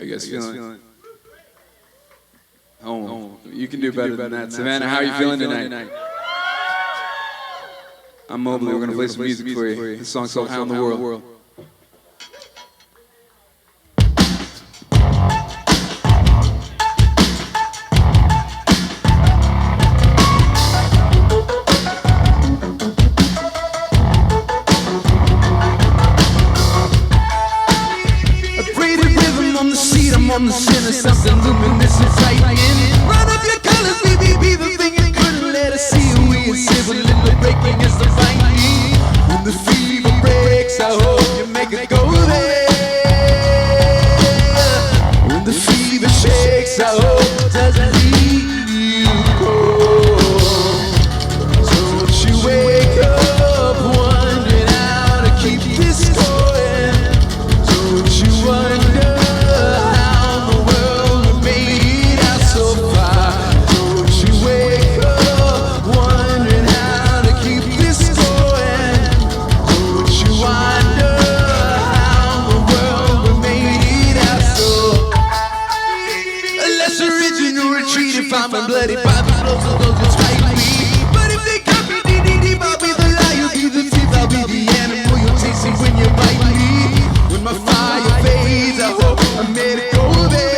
How you guys feeling? Oh, you can do better than that. Savannah, how are you feeling tonight? I'm Mobley. We're going to play some music for you. This song's called How in the World. On the center, something luminous and frightening. Run up your colors, be the thing you couldn't let us see. We are civil in the breaking is the fighting. When the fever breaks, I hope you make it go there. When the fever shakes, I hope it doesn't leave you cold. Don't you wake up wondering how to keep this going. Don't you wonder I'm bloody by the blows of those who fight me. But if they cut me deep, I'll be the lie, you'll be the thief, I'll be the animal you'll taste it when you bite me. When my fire fades, I hope I made it go there.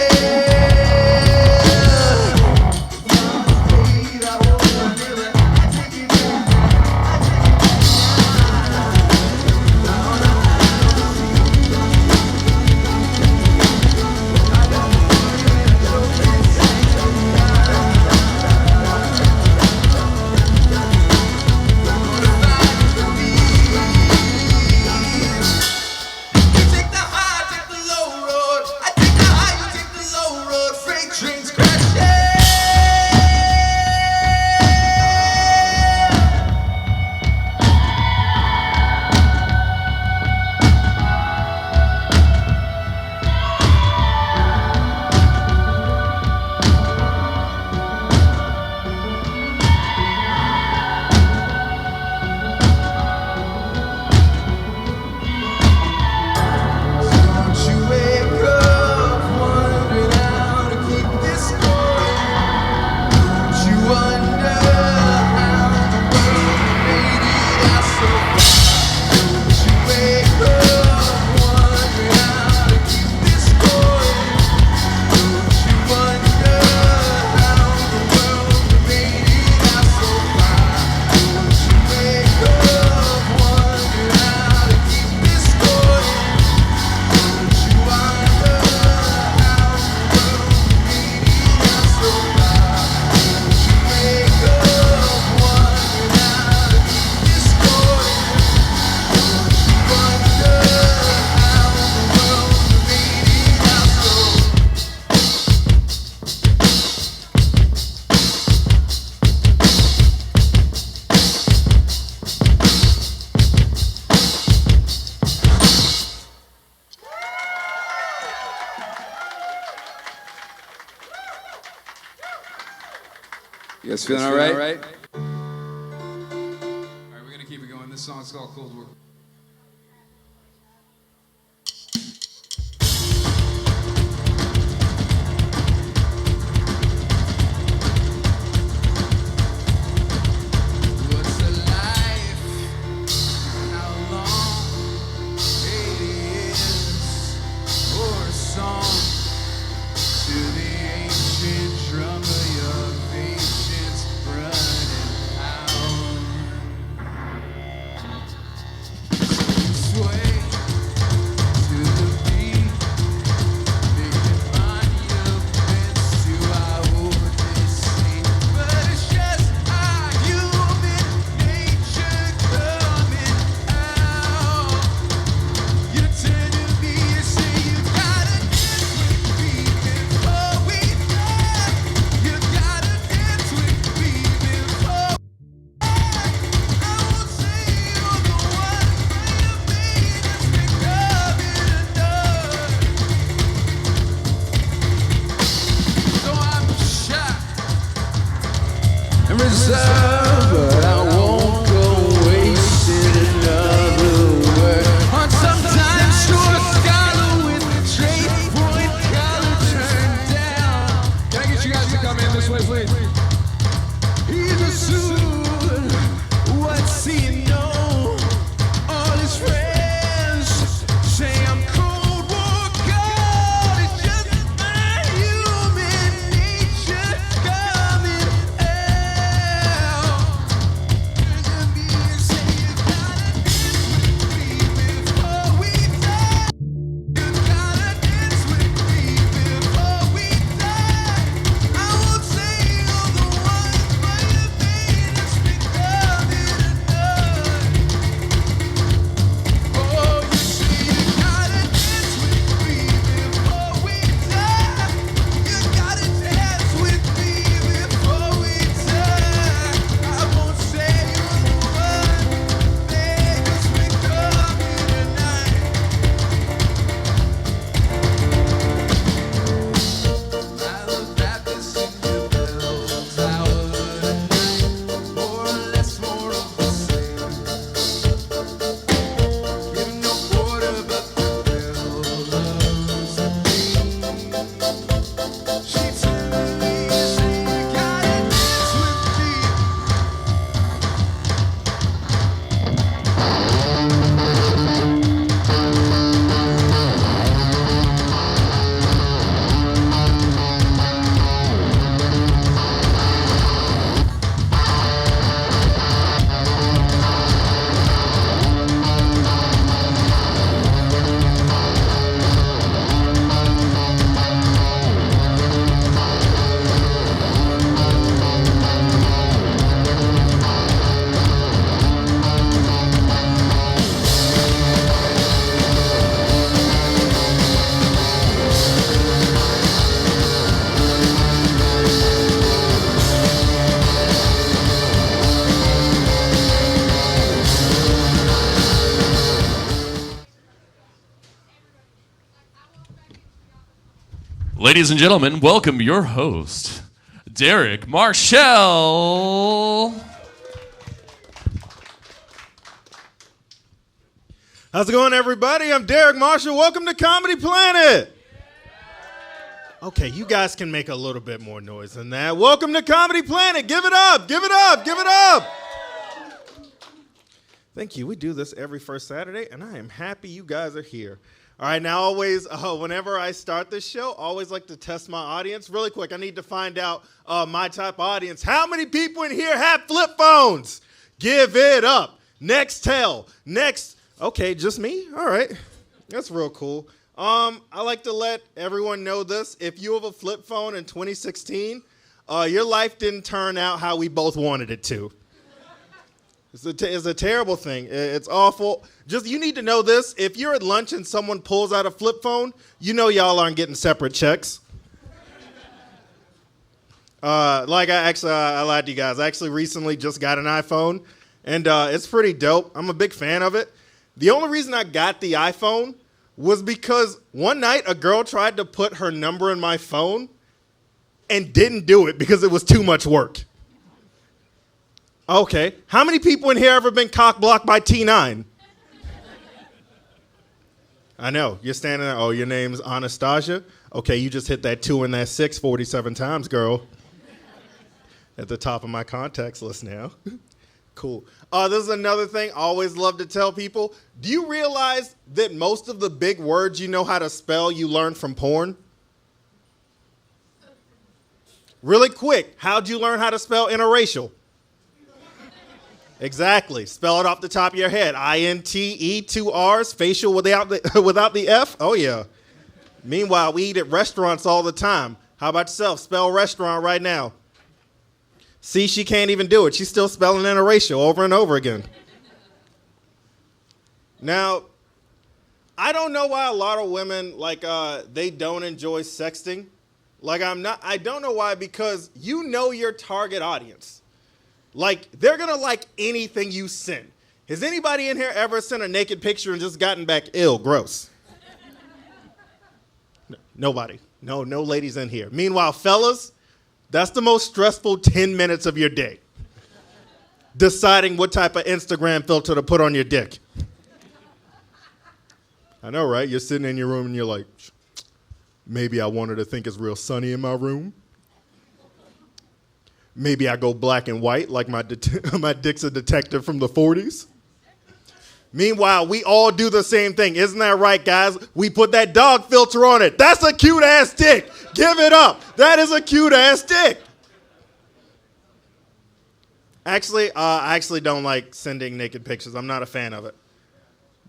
You guys feeling all right? All right, we're going to keep it going. This song's called Cold War. But I won't go wasting another word on some time short scholar with a straight point collar. soon. What's he know? All his friends say I'm cold war cold. It's just my human nature coming out. You say you gotta dance with me before we die. You gotta dance with me before we die. I won't say all the ones, but you made us become it enough. Oh, you say you gotta dance with me before we die. You gotta dance with me before we die. I won't say all the ones, made us become it tonight. I love Baptist in the bell tower tonight, more or less more of the same. Give no quarter, but the bell loves the pain. She told me, say you gotta dance with me. Ladies and gentlemen, welcome your host, Derek Marshall. How's it going, everybody? I'm Derek Marshall. Welcome to Comedy Planet. Okay, you guys can make a little bit more noise than that. Welcome to Comedy Planet. Give it up, give it up, give it up. Thank you. We do this every first Saturday, and I am happy you guys are here. All right, now always, whenever I start this show, I always like to test my audience. Really quick, I need to find out my type of audience. How many people in here have flip phones? Give it up. Next tell. Next. Okay, just me? All right. That's real cool. I like to let everyone know this. If you have a flip phone in 2016, your life didn't turn out how we both wanted it to. It's a terrible thing. It's awful. Just, you need to know this. If you're at lunch and someone pulls out a flip phone, you know y'all aren't getting separate checks. I lied to you guys. I actually recently just got an iPhone, and it's pretty dope. I'm a big fan of it. The only reason I got the iPhone was because one night a girl tried to put her number in my phone and didn't do it because it was too much work. Okay. How many people in here ever been cock-blocked by T9? I know. You're standing there. Oh, your name's Anastasia? Okay, you just hit that 2 and that 6 47 times, girl. At the top of my contacts list now. Cool. This is another thing I always love to tell people. Do you realize that most of the big words you know how to spell you learn from porn? Really quick, how'd you learn how to spell interracial? Exactly. Spell it off the top of your head. I-N-T-E, 2 R's, facial without the F. Oh, yeah. Meanwhile, we eat at restaurants all the time. How about yourself? Spell restaurant right now. See, she can't even do it. She's still spelling interracial over and over again. Now, I don't know why a lot of women, they don't enjoy sexting. I don't know why, because you know your target audience. They're going to like anything you send. Has anybody in here ever sent a naked picture and just gotten back ill, gross? Nobody. No ladies in here. Meanwhile, fellas, that's the most stressful 10 minutes of your day. Deciding what type of Instagram filter to put on your dick. I know, right? You're sitting in your room and you're like, maybe I wanted to think it's real sunny in my room. Maybe I go black and white like my dick's a detective from the 40s. Meanwhile, we all do the same thing. Isn't that right, guys? We put that dog filter on it. That's a cute-ass dick. Give it up. That is a cute-ass dick. Actually, I actually don't like sending naked pictures. I'm not a fan of it.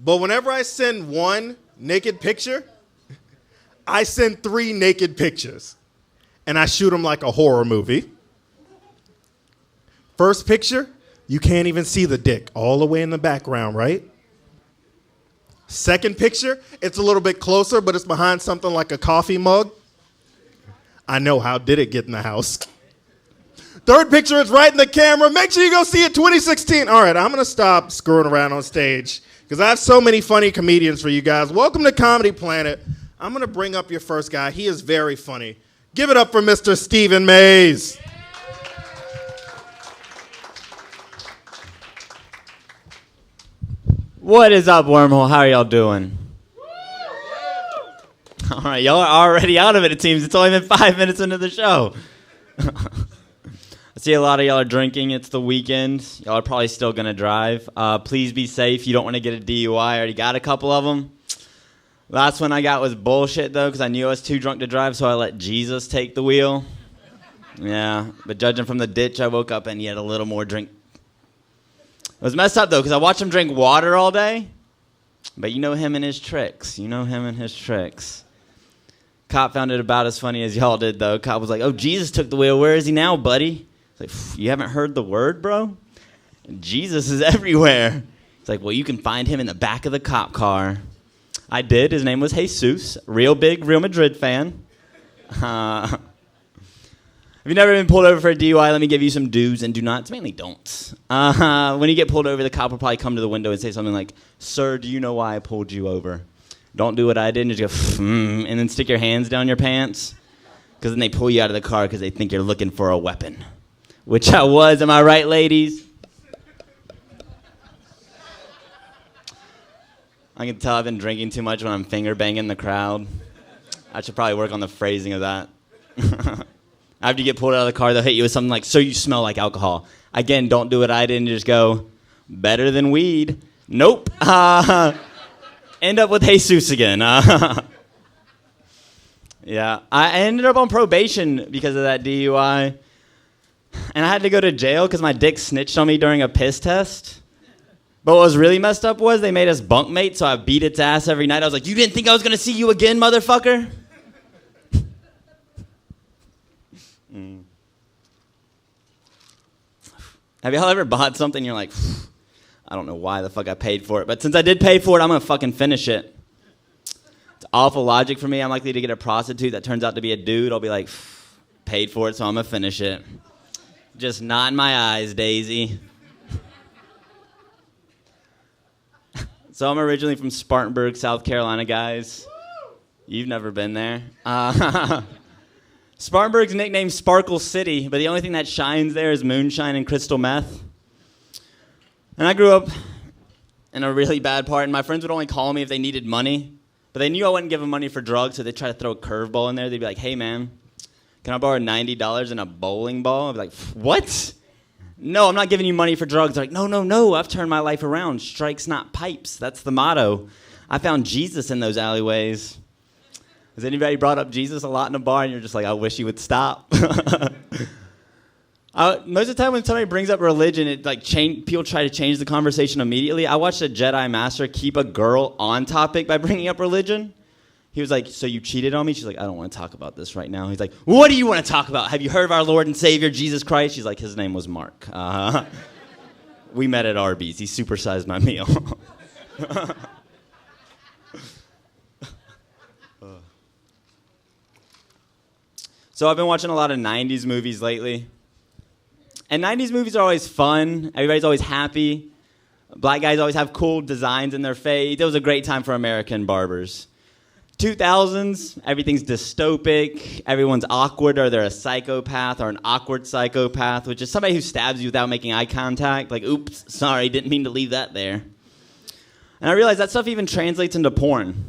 But whenever I send one naked picture, I send 3 naked pictures. And I shoot them like a horror movie. First picture, you can't even see the dick all the way in the background, right? Second picture, it's a little bit closer, but it's behind something like a coffee mug. I know, how did it get in the house? Third picture, it's right in the camera. Make sure you go see it 2016. All right, I'm going to stop screwing around on stage because I have so many funny comedians for you guys. Welcome to Comedy Planet. I'm going to bring up your first guy. He is very funny. Give it up for Mr. Stephen Mays. What is up, Wormhole? How are y'all doing? All right, y'all are already out of it, it seems. It's only been 5 minutes into the show. I see a lot of y'all are drinking. It's the weekend. Y'all are probably still going to drive. Please be safe. You don't want to get a DUI. I already got a couple of them. Last one I got was bullshit, though, because I knew I was too drunk to drive, so I let Jesus take the wheel. Yeah, but judging from the ditch I woke up in, he had a little more drink. It was messed up, though, because I watched him drink water all day. But you know him and his tricks. Cop found it about as funny as y'all did, though. Cop was like, oh, Jesus took the wheel. Where is he now, buddy? It's like, you haven't heard the word, bro? Jesus is everywhere. It's like, well, you can find him in the back of the cop car. I did. His name was Jesus. Real big Real Madrid fan. If you've never been pulled over for a DUI, let me give you some do's and do nots. Mainly don'ts. When you get pulled over, the cop will probably come to the window and say something like, sir, do you know why I pulled you over? Don't do what I did and just go, and then stick your hands down your pants. Because then they pull you out of the car because they think you're looking for a weapon. Which I was. Am I right, ladies? I can tell I've been drinking too much when I'm finger banging the crowd. I should probably work on the phrasing of that. After you get pulled out of the car, they'll hit you with something like, so you smell like alcohol. Again, don't do what I did and just go, better than weed. Nope. End up with Jesus again. Yeah, I ended up on probation because of that DUI. And I had to go to jail because my dick snitched on me during a piss test. But what was really messed up was they made us bunkmates, so I beat its ass every night. I was like, you didn't think I was going to see you again, motherfucker? Have y'all ever bought something and you're like, I don't know why the fuck I paid for it, but since I did pay for it, I'm going to fucking finish it. It's awful logic for me. I'm likely to get a prostitute that turns out to be a dude. I'll be like, paid for it, so I'm going to finish it. Just not in my eyes, Daisy. So I'm originally from Spartanburg, South Carolina, guys. You've never been there. Spartanburg's nicknamed Sparkle City, but the only thing that shines there is moonshine and crystal meth. And I grew up in a really bad part, and my friends would only call me if they needed money. But they knew I wouldn't give them money for drugs, so they'd try to throw a curveball in there. They'd be like, hey, man, can I borrow $90 and a bowling ball? I'd be like, what? No, I'm not giving you money for drugs. They're like, no, I've turned my life around. Strikes, not pipes. That's the motto. I found Jesus in those alleyways. Has anybody brought up Jesus a lot in a bar and you're just like, I wish he would stop? Most of the time when somebody brings up religion, people try to change the conversation immediately. I watched a Jedi Master keep a girl on topic by bringing up religion. He was like, so you cheated on me? She's like, I don't want to talk about this right now. He's like, what do you want to talk about? Have you heard of our Lord and Savior, Jesus Christ? She's like, his name was Mark. We met at Arby's. He supersized my meal. So I've been watching a lot of 90s movies lately. And 90s movies are always fun. Everybody's always happy. Black guys always have cool designs in their face. It was a great time for American barbers. 2000s, everything's dystopic. Everyone's awkward, or they're a psychopath or an awkward psychopath, which is somebody who stabs you without making eye contact. Like, oops, sorry, didn't mean to leave that there. And I realized that stuff even translates into porn.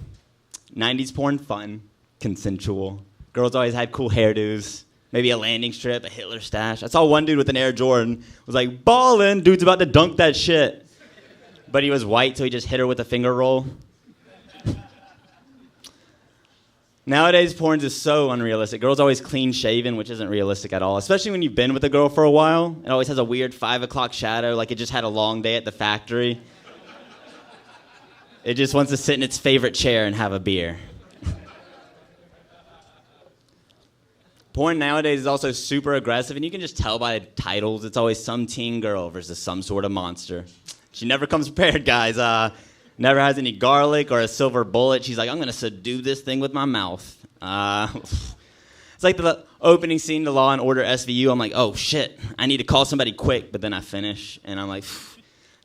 90s porn, fun, consensual. Girls always had cool hairdos. maybe a landing strip, a Hitler stash. I saw one dude with an Air Jordan, was like, ballin', dude's about to dunk that shit. But he was white, so he just hit her with a finger roll. Nowadays, porn is so unrealistic. Girls always clean shaven, which isn't realistic at all, especially when you've been with a girl for a while. It always has a weird 5 o'clock shadow, like it just had a long day at the factory. It just wants to sit in its favorite chair and have a beer. Porn nowadays is also super aggressive, and you can just tell by the titles. It's always some teen girl versus some sort of monster. She never comes prepared, guys. Never has any garlic or a silver bullet. She's like, I'm going to subdue this thing with my mouth. It's like the opening scene to Law & Order SVU. I'm like, oh, shit, I need to call somebody quick. But then I finish, and I'm like,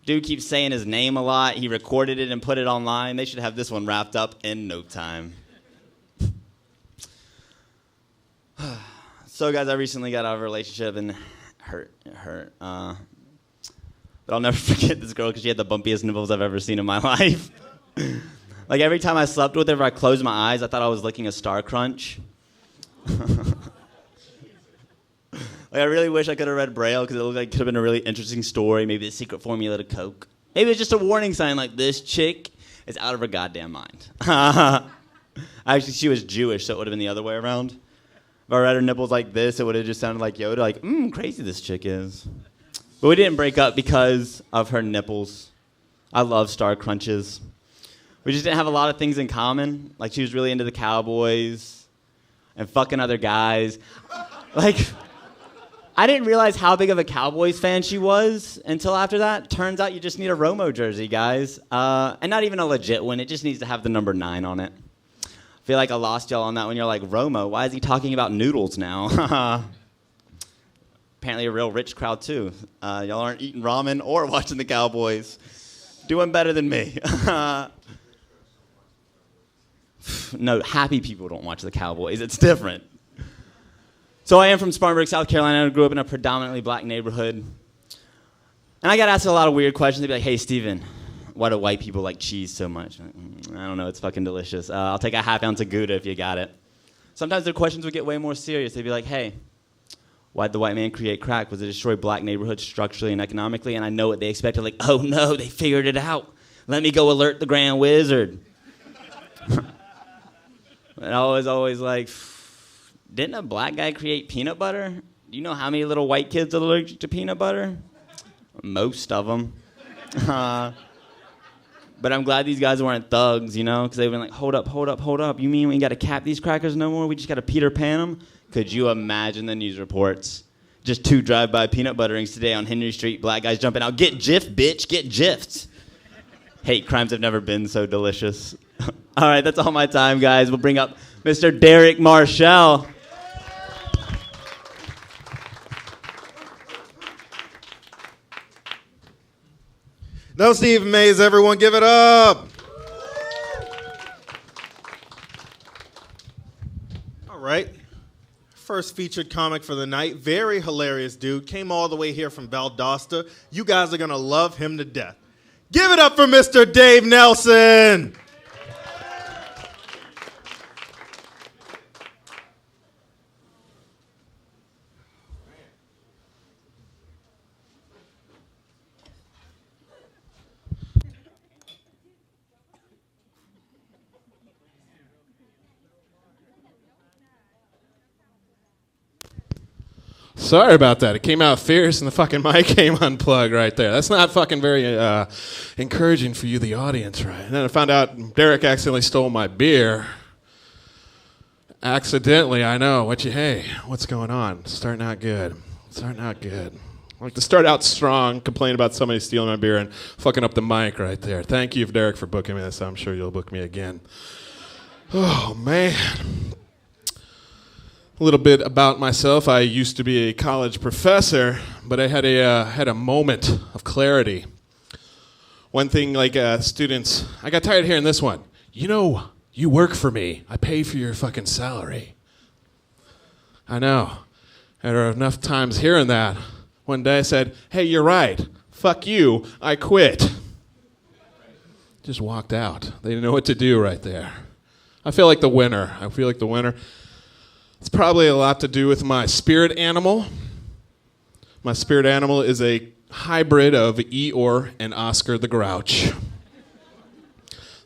dude keeps saying his name a lot. He recorded it and put it online. They should have this one wrapped up in no time. So, guys, I recently got out of a relationship, and it hurt. But I'll never forget this girl because she had the bumpiest nipples I've ever seen in my life. Like, every time I slept with her, if I closed my eyes, I thought I was licking a Star Crunch. Like, I really wish I could have read Braille because it looked like it could have been a really interesting story. Maybe the secret formula to Coke. Maybe it's just a warning sign like, this chick is out of her goddamn mind. Actually, she was Jewish, so it would have been the other way around. If I read her nipples like this, it would have just sounded like Yoda, like, crazy this chick is. But we didn't break up because of her nipples. I love Star Crunches. We just didn't have a lot of things in common. Like, she was really into the Cowboys and fucking other guys. Like, I didn't realize how big of a Cowboys fan she was until after that. Turns out you just need a Romo jersey, guys. And not even a legit one. It just needs to have the number 9 on it. I feel like I lost y'all on that when you're like, Romo, why is he talking about noodles now? Apparently a real rich crowd, too. Y'all aren't eating ramen or watching the Cowboys. Doing better than me. No, happy people don't watch the Cowboys. It's different. So I am from Spartanburg, South Carolina. I grew up in a predominantly black neighborhood. And I got asked a lot of weird questions. They'd be like, hey, Steven, why do white people like cheese so much? I don't know. It's fucking delicious. I'll take a half ounce of Gouda if you got it. Sometimes their questions would get way more serious. They'd be like, hey, why'd the white man create crack? Was it destroy black neighborhoods structurally and economically? And I know what they expected. Like, oh, no, they figured it out. Let me go alert the Grand Wizard. And I was always like, didn't a black guy create peanut butter? Do you know how many little white kids are allergic to peanut butter? Most of them. But I'm glad these guys weren't thugs, you know, because they've been like, hold up. You mean we got to cap these crackers no more? We just got to Peter Pan them? Could you imagine the news reports? Just 2 drive-by peanut butterings today on Henry Street. Black guys jumping out. Get jiffed, bitch. Get jiffed. Hate crimes have never been so delicious. All right, that's all my time, guys. We'll bring up Mr. Derek Marshall. No Steve Mays, everyone. Give it up. All right. First featured comic for the night. Very hilarious dude. Came all the way here from Valdosta. You guys are going to love him to death. Give it up for Mr. Dave Nelson. Sorry about that. It came out fierce and the fucking mic came unplugged right there. That's not fucking very encouraging for you, the audience, right? And then I found out Derek accidentally stole my beer. Accidentally, I know. Hey, what's going on? Starting out good. I like to start out strong, complain about somebody stealing my beer and fucking up the mic right there. Thank you, Derek, for booking me this. I'm sure you'll book me again. Oh, man. A little bit about myself. I used to be a college professor, but I had a moment of clarity. One thing, like students, I got tired of hearing this one. You know, you work for me. I pay for your fucking salary. I know. I had enough times hearing that. One day I said, hey, you're right. Fuck you. I quit. Just walked out. They didn't know what to do right there. I feel like the winner. It's probably a lot to do with my spirit animal. My spirit animal is a hybrid of Eeyore and Oscar the Grouch.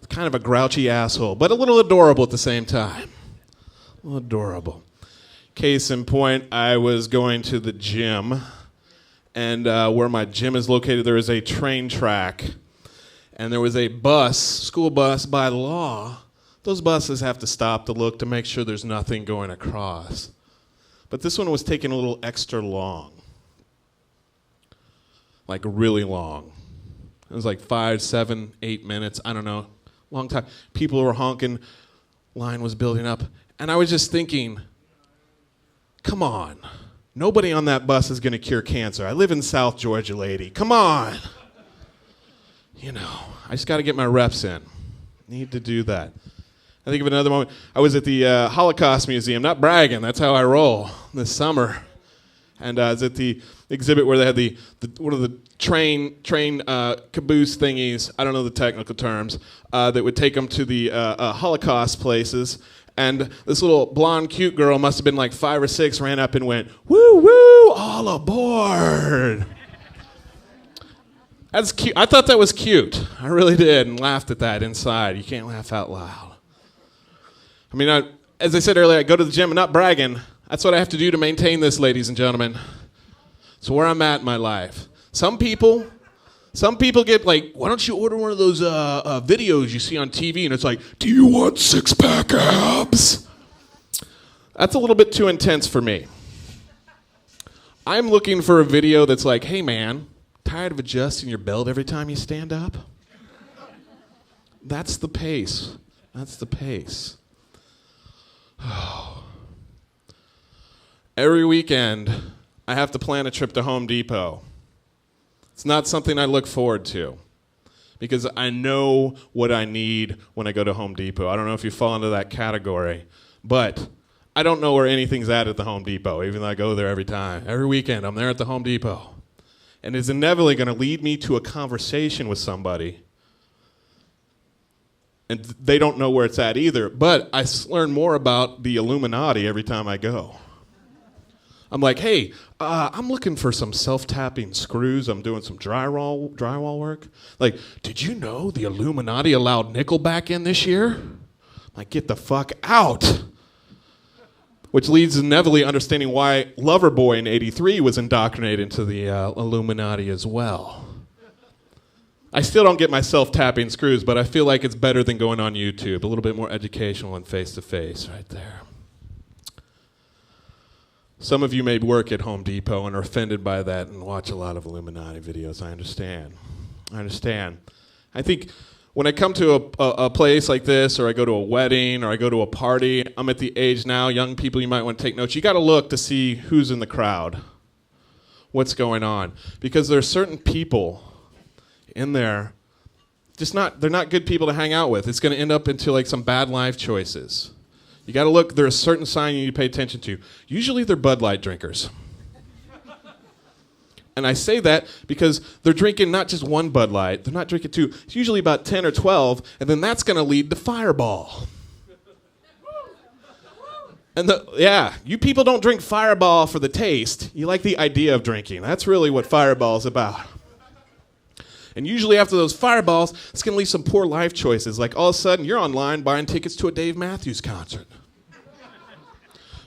Kind of a grouchy asshole, but a little adorable at the same time. A little adorable. Case in point, I was going to the gym, and where my gym is located, there is a train track, and there was a bus, school bus, by law. Those buses have to stop to look to make sure there's nothing going across. But this one was taking a little extra long. Like really long. It was like 5, 7, 8 minutes, I don't know. Long time. People were honking, line was building up, and I was just thinking, come on. Nobody on that bus is going to cure cancer. I live in South Georgia, lady. Come on. You know, I just got to get my reps in. Need to do that. I think of another moment. I was at the Holocaust Museum, not bragging, that's how I roll, this summer. And I was at the exhibit where they had the one of the train caboose thingies, I don't know the technical terms, that would take them to the Holocaust places. And this little blonde, cute girl, must have been like 5 or 6, ran up and went, "Woo, woo, all aboard." That's cute. I thought that was cute. I really did, and laughed at that inside. You can't laugh out loud. I mean, as I said earlier, I go to the gym and not bragging. That's what I have to do to maintain this, ladies and gentlemen. It's where I'm at in my life. Some people get like, why don't you order one of those videos you see on TV and it's like, do you want 6-pack abs? That's a little bit too intense for me. I'm looking for a video that's like, hey man, tired of adjusting your belt every time you stand up? That's the pace. That's the pace. Every weekend, I have to plan a trip to Home Depot. It's not something I look forward to because I know what I need when I go to Home Depot. I don't know if you fall into that category, but I don't know where anything's at the Home Depot, even though I go there every time. Every weekend, I'm there at the Home Depot. And it's inevitably going to lead me to a conversation with somebody. And they don't know where it's at either, but I learn more about the Illuminati every time I go. I'm like, hey, I'm looking for some self-tapping screws. I'm doing some drywall work. Like, did you know the Illuminati allowed Nickelback in this year? I'm like, get the fuck out. Which leads to inevitably understanding why Loverboy in '83 was indoctrinated into the Illuminati as well. I still don't get my self-tapping screws, but I feel like it's better than going on YouTube. A little bit more educational and face-to-face right there. Some of you may work at Home Depot and are offended by that and watch a lot of Illuminati videos. I understand. I think when I come to a place like this, or I go to a wedding, or I go to a party, I'm at the age now, young people, you might want to take notes. You got to look to see who's in the crowd, what's going on. Because there are certain people in there, they're not good people to hang out with. It's going to end up into like some bad life choices. You got to look, there's a certain sign you need to pay attention to. Usually they're Bud Light drinkers. And I say that because they're drinking not just one Bud Light, they're not drinking 2. It's usually about 10 or 12, and then that's going to lead to Fireball. And you people don't drink Fireball for the taste. You like the idea of drinking. That's really what Fireball is about. And usually after those Fireballs, it's going to leave some poor life choices. Like all of a sudden, you're online buying tickets to a Dave Matthews concert.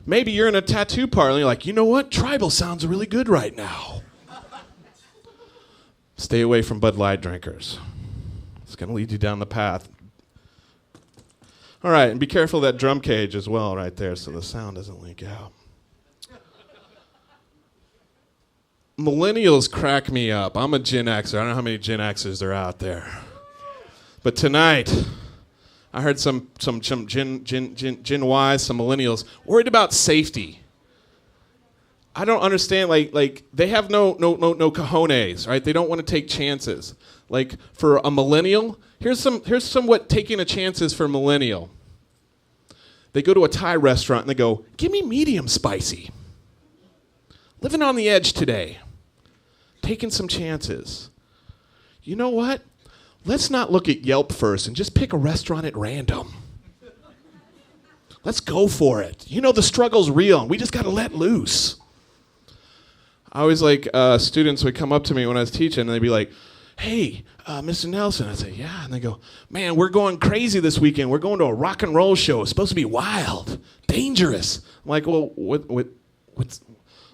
Maybe you're in a tattoo parlor and you're like, you know what? Tribal sounds really good right now. Stay away from Bud Light drinkers. It's going to lead you down the path. All right, and be careful of that drum cage as well right there so the sound doesn't leak out. Millennials crack me up. I'm a Gen Xer. I don't know how many Gen Xers are out there. But tonight, I heard some Gen Ys, some millennials, worried about safety. I don't understand, like they have no cojones, right? They don't want to take chances. Like for a millennial, here's what taking a chance is for a millennial. They go to a Thai restaurant and they go, give me medium spicy. Living on the edge today. Taking some chances. You know what? Let's not look at Yelp first and just pick a restaurant at random. Let's go for it. You know the struggle's real, and we just got to let loose. I always students would come up to me when I was teaching, and they'd be like, hey, Mr. Nelson. I'd say, yeah. And they go, man, we're going crazy this weekend. We're going to a rock and roll show. It's supposed to be wild, dangerous. I'm like, well,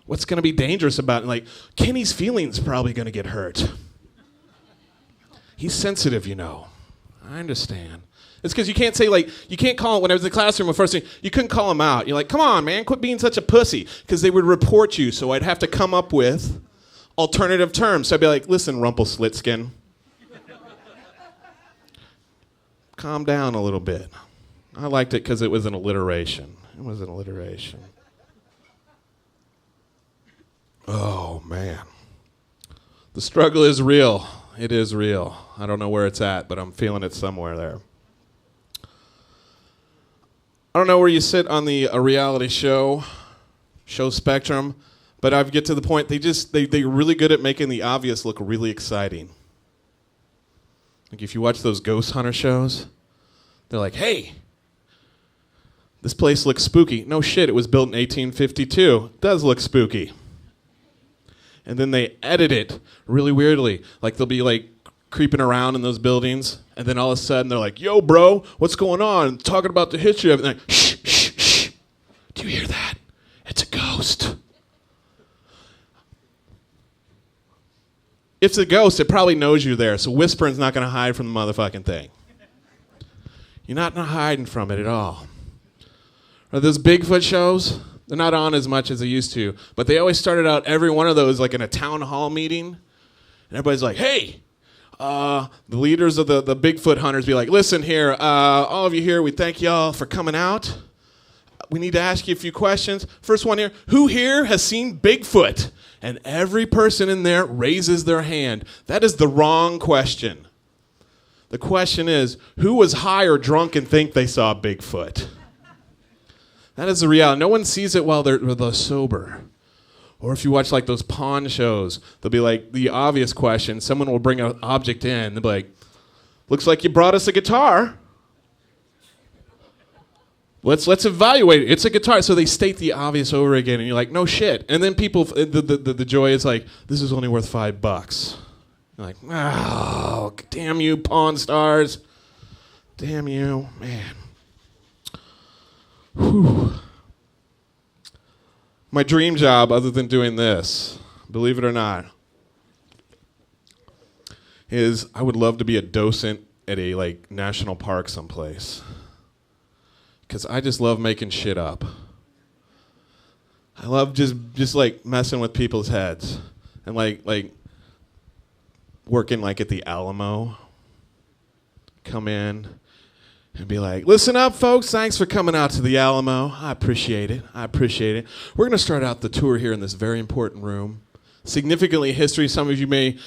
what's going to be dangerous about it? Like, Kenny's feelings probably going to get hurt. He's sensitive, you know. I understand. It's because you can't say, you can't call, when I was in the classroom, the first thing, you couldn't call him out. You're like, come on, man, quit being such a pussy. Because they would report you, so I'd have to come up with alternative terms. So I'd be like, listen, Rumpelstiltskin. Calm down a little bit. I liked it because it was an alliteration. It was an alliteration. Oh, man. The struggle is real. It is real. I don't know where it's at, but I'm feeling it somewhere there. I don't know where you sit on the reality show spectrum, but I get to the point they're really good at making the obvious look really exciting. Like if you watch those ghost hunter shows, they're like, hey, this place looks spooky. No shit, it was built in 1852. It does look spooky. And then they edit it really weirdly. Like they'll be creeping around in those buildings, and then all of a sudden they're like, yo, bro, what's going on? Talking about the history of it. And shh, shh, shh. Do you hear that? It's a ghost. If it's a ghost, it probably knows you're there, so whispering's not going to hide from the motherfucking thing. You're not hiding from it at all. Are those Bigfoot shows? They're not on as much as they used to, but they always started out every one of those in a town hall meeting, and everybody's like, hey, the leaders of the Bigfoot hunters be like, listen here, all of you here, we thank y'all for coming out. We need to ask you a few questions. First one here, who here has seen Bigfoot? And every person in there raises their hand. That is the wrong question. The question is, who was high or drunk and think they saw Bigfoot? That is the reality. No one sees it while they're sober. Or if you watch those pawn shows, they'll be the obvious question. Someone will bring an object in. They'll be like, looks like you brought us a guitar. Let's evaluate it. It's a guitar. So they state the obvious over again, and you're like, no shit. And then people, the joy is this is only worth $5. You're like, oh, damn you, Pawn Stars. Damn you, man. Whew. My dream job, other than doing this, believe it or not, is I would love to be a docent at a national park someplace. Because I just love making shit up. I love just messing with people's heads. And working at the Alamo. Come in and be like, listen up, folks. Thanks for coming out to the Alamo. I appreciate it. We're going to start out the tour here in this very important room. Significantly history, some of you may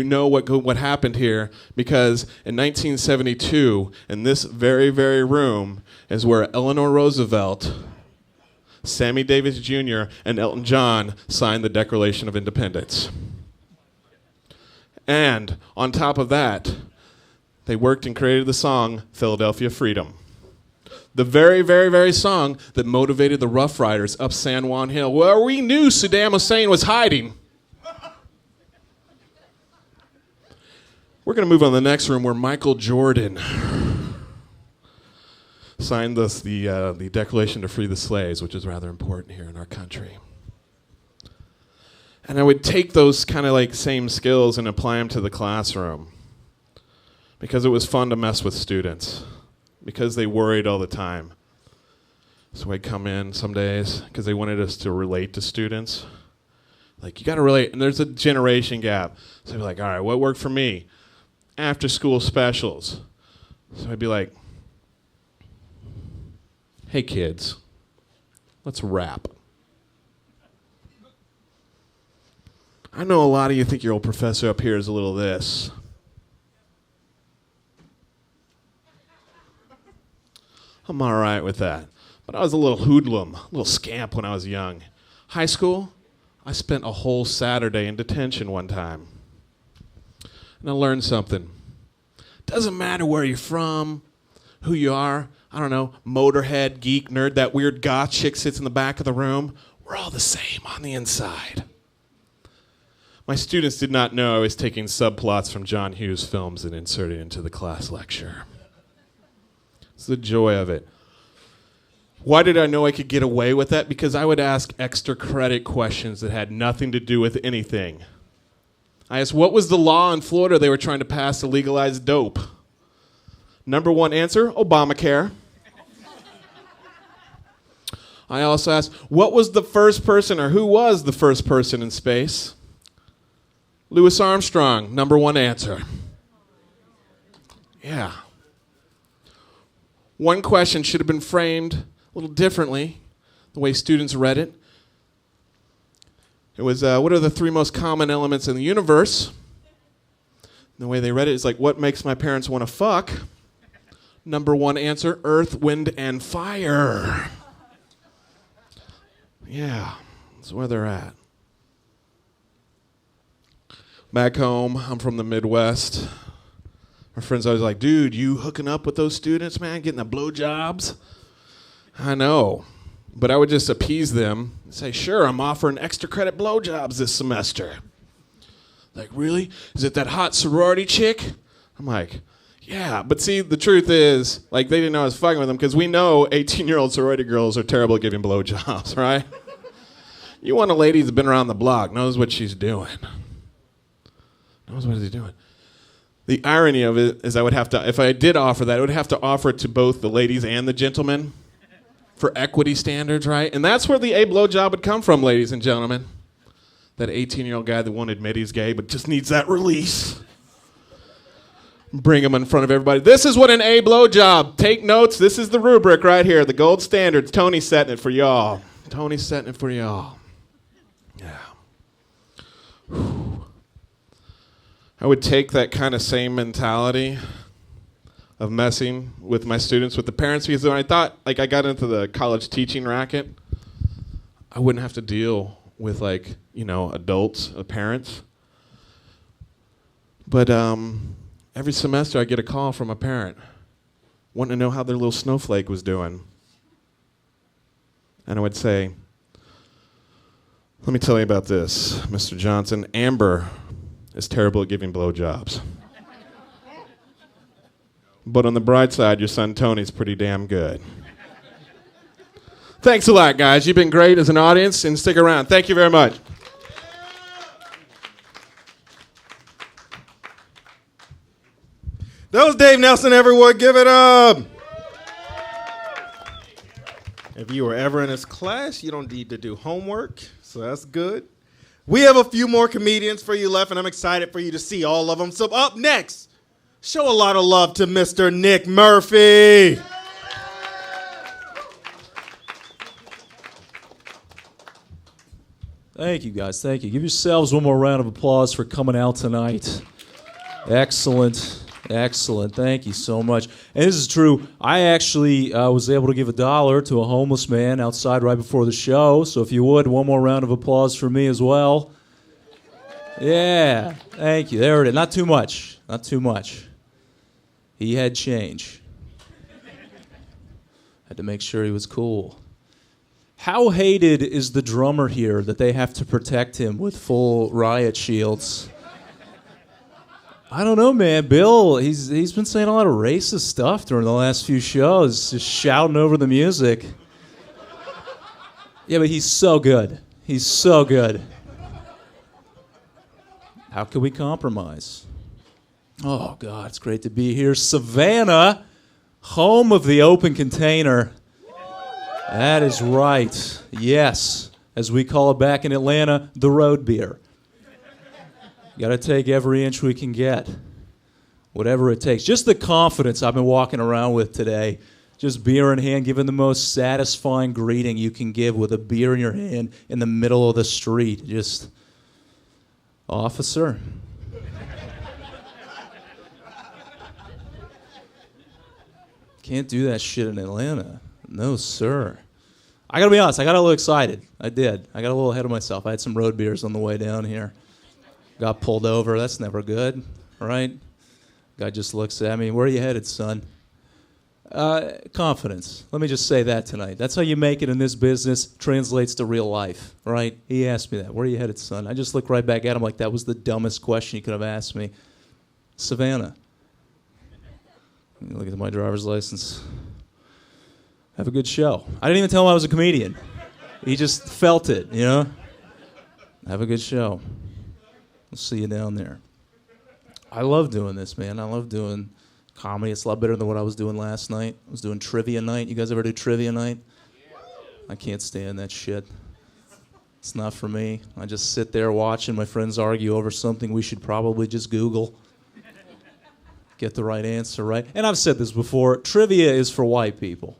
know what happened here, because in 1972, in this very, very room, is where Eleanor Roosevelt, Sammy Davis Jr., and Elton John signed the Declaration of Independence. And on top of that, they worked and created the song Philadelphia Freedom. The very, very, very song that motivated the Rough Riders up San Juan Hill, where we knew Saddam Hussein was hiding. We're going to move on to the next room where Michael Jordan signed the Declaration to Free the Slaves, which is rather important here in our country. And I would take those kind of same skills and apply them to the classroom, because it was fun to mess with students, because they worried all the time. So I'd come in some days because they wanted us to relate to students. You got to relate, and there's a generation gap. So I'd be like, all right, what worked for me? After school specials. So I'd be like, hey kids, let's rap. I know a lot of you think your old professor up here is a little this. I'm all right with that. But I was a little hoodlum, a little scamp when I was young. High school, I spent a whole Saturday in detention one time. And I learned something. Doesn't matter where you're from, who you are. I don't know, Motorhead, geek, nerd, that weird goth chick sits in the back of the room. We're all the same on the inside. My students did not know I was taking subplots from John Hughes films and inserting into the class lecture. It's the joy of it. Why did I know I could get away with that? Because I would ask extra credit questions that had nothing to do with anything. I asked, what was the law in Florida they were trying to pass to legalize dope? Number one answer, Obamacare. I also asked, what was the first person, or who was the first person in space? Louis Armstrong, number one answer. Yeah. One question should have been framed a little differently, the way students read it. It was, what are the three most common elements in the universe? And the way they read it is like, what makes my parents want to fuck? Number one answer, earth, wind, and fire. Yeah, that's where they're at. Back home, I'm from the Midwest. My friends always like, dude, you hooking up with those students, man, getting the blowjobs? I know, but I would just appease them and say, sure, I'm offering extra credit blowjobs this semester. Like, really? Is it that hot sorority chick? I'm like, yeah, but see, the truth is, like, they didn't know I was fucking with them because we know 18-year-old sorority girls are terrible at giving blowjobs, right? You want a lady that's been around the block, knows what she's doing. Knows what she's doing. The irony of it is I would have to, if I did offer that, I would have to offer it to both the ladies and the gentlemen for equity standards, right? And that's where the A blowjob would come from, ladies and gentlemen. That 18-year-old guy that won't admit he's gay but just needs that release. Bring him in front of everybody. This is what an A blowjob. Take notes. This is the rubric right here, the gold standards. Tony's setting it for y'all. Tony's setting it for y'all. Yeah. Whew. I would take that kind of same mentality of messing with my students, with the parents, because when I thought, like, I got into the college teaching racket, I wouldn't have to deal with, like, you know, adults, parents. But every semester I get a call from a parent wanting to know how their little snowflake was doing. And I would say, let me tell you about this, Mr. Johnson. Amber is terrible at giving blowjobs. But on the bright side, your son Tony's pretty damn good. Thanks a lot, guys. You've been great as an audience, and stick around. Thank you very much. That was Dave Nelson, everyone. Give it up. If you were ever in his class, you don't need to do homework, so that's good. We have a few more comedians for you left, and I'm excited for you to see all of them. So up next, show a lot of love to Mr. Nick Murphy. Thank you, guys. Thank you. Give yourselves one more round of applause for coming out tonight. Excellent. Excellent. Thank you so much. And this is true. I actually was able to give $1 to a homeless man outside right before the show. So if you would, one more round of applause for me as well. Yeah. Thank you. There it is. Not too much. Not too much. He had change. Had to make sure he was cool. How hated is the drummer here that they have to protect him with full riot shields? I don't know, man. Bill, he's been saying a lot of racist stuff during the last few shows, just shouting over the music. Yeah, but he's so good. He's so good. How can we compromise? Oh, God, it's great to be here. Savannah, home of the open container. That is right. Yes, as we call it back in Atlanta, the road beer. Got to take every inch we can get, whatever it takes. Just the confidence I've been walking around with today, just beer in hand, giving the most satisfying greeting you can give with a beer in your hand in the middle of the street. Just, officer. Can't do that shit in Atlanta. No, sir. I got to be honest, I got a little excited. I did. I got a little ahead of myself. I had some road beers on the way down here. Got pulled over. That's never good, right? Guy just looks at me. Where are you headed, son? Confidence. Let me just say that tonight. That's how you make it in this business. Translates to real life, right? He asked me that. Where are you headed, son? I just looked right back at him like that was the dumbest question you could have asked me. Savannah. Look at my driver's license. Have a good show. I didn't even tell him I was a comedian. He just felt it, you know? Have a good show. We'll see you down there. I love doing this, man. I love doing comedy. It's a lot better than what I was doing last night. I was doing trivia night. You guys ever do trivia night? I can't stand that shit. It's not for me. I just sit there watching my friends argue over something we should probably just Google. Get the right answer, right? And I've said this before. Trivia is for white people.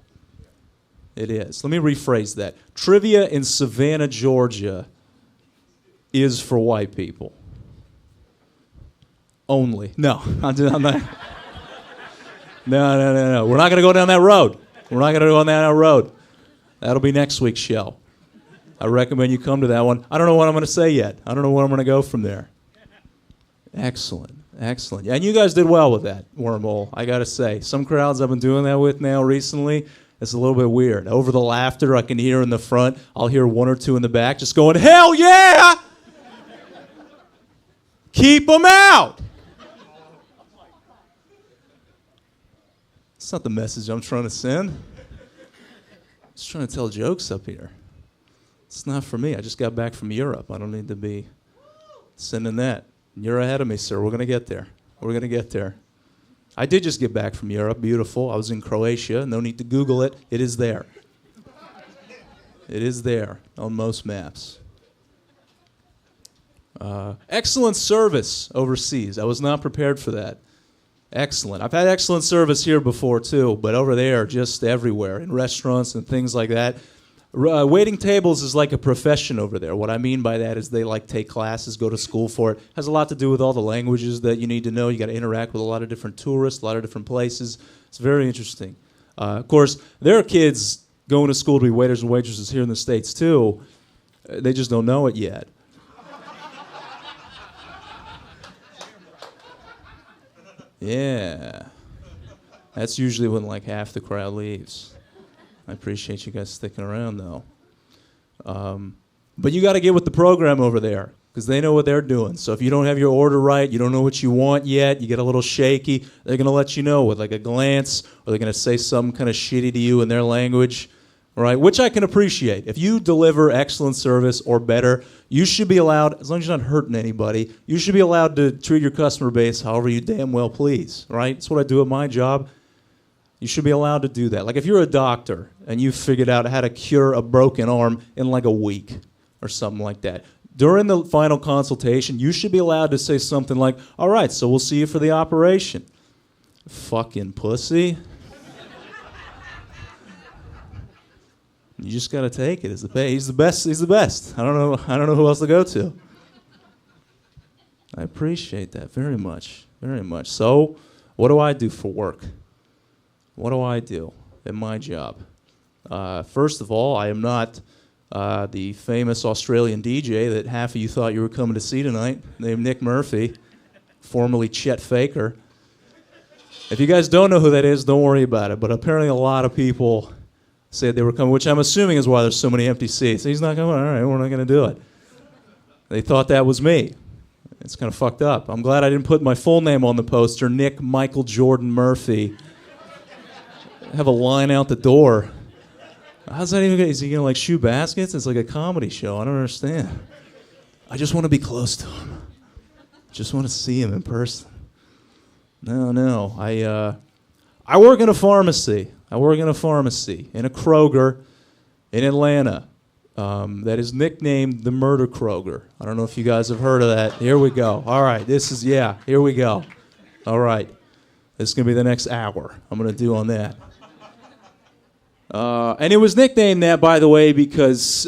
It is. Let me rephrase that. Trivia in Savannah, Georgia is for white people. Only. No, I'm not. No. We're not going to go down that road. We're not going to go down that road. That'll be next week's show. I recommend you come to that one. I don't know what I'm going to say yet. I don't know where I'm going to go from there. Excellent. Yeah, and you guys did well with that wormhole, I got to say. Some crowds I've been doing that with now recently, it's a little bit weird. Over the laughter I can hear in the front, I'll hear one or two in the back just going, hell yeah! Keep them out! That's not the message I'm trying to send. I'm just trying to tell jokes up here. It's not for me. I just got back from Europe. I don't need to be sending that. You're ahead of me, sir. We're going to get there. We're going to get there. I did just get back from Europe. Beautiful. I was in Croatia. No need to Google it. It is there. It is there on most maps. Excellent service overseas. I was not prepared for that. Excellent. I've had excellent service here before, too, but over there, just everywhere, in restaurants and things like that. Waiting tables is like a profession over there. What I mean by that is they like take classes, go to school for it. Has a lot to do with all the languages that you need to know. You got to interact with a lot of different tourists, a lot of different places. It's very interesting. Of course, there are kids going to school to be waiters and waitresses here in the States too. They just don't know it yet. Yeah. That's usually when like half the crowd leaves. I appreciate you guys sticking around, though. But you got to get with the program over there because they know what they're doing. So if you don't have your order right, you don't know what you want yet, you get a little shaky, they're going to let you know with like a glance, or they're going to say something kind of shitty to you in their language, right? Which I can appreciate. If you deliver excellent service or better, you should be allowed, as long as you're not hurting anybody, you should be allowed to treat your customer base however you damn well please, right? That's what I do at my job. You should be allowed to do that. Like if you're a doctor and you figured out how to cure a broken arm in like a week or something like that, during the final consultation, you should be allowed to say something like, all right, so we'll see you for the operation. Fucking pussy. You just got to take it. He's the best. He's the best. I don't know who else to go to. I appreciate that very much. Very much. So, what do I do for work? What do I do at my job? First of all, I am not the famous Australian DJ that half of you thought you were coming to see tonight, named Nick Murphy, formerly Chet Faker. If you guys don't know who that is, don't worry about it. But apparently a lot of people said they were coming, which I'm assuming is why there's so many empty seats. He's not coming? All right, we're not going to do it. They thought that was me. It's kind of fucked up. I'm glad I didn't put my full name on the poster, Nick Michael Jordan Murphy. Have a line out the door. How's that even good? Is he gonna like shoot baskets? It's like a comedy show. I don't understand. I just want to be close to him. Just want to see him in person. No. I work in a pharmacy. I work in a pharmacy in a Kroger in Atlanta that is nicknamed the Murder Kroger. I don't know if you guys have heard of that. Here we go. All right, here we go. All right, this is gonna be the next hour I'm gonna do on that. And it was nicknamed that, by the way, because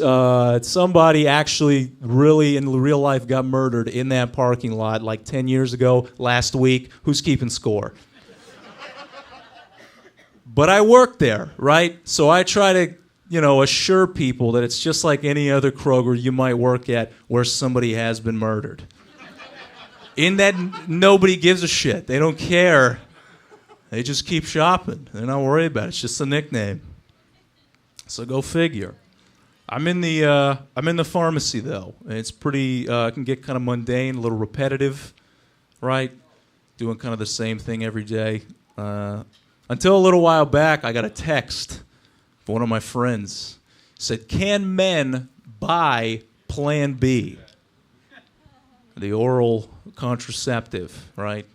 somebody actually really in real life got murdered in that parking lot like 10 years ago, last week. Who's keeping score? But I work there, right? So I try to, assure people that it's just like any other Kroger you might work at where somebody has been murdered. In that nobody gives a shit. They don't care. They just keep shopping. They're not worried about it. It's just a nickname. So go figure. I'm in the pharmacy though. And it's pretty. It can get kind of mundane, a little repetitive, right? Doing kind of the same thing every day. Until a little while back, I got a text from one of my friends. It said, "Can men buy Plan B?" The oral contraceptive, right?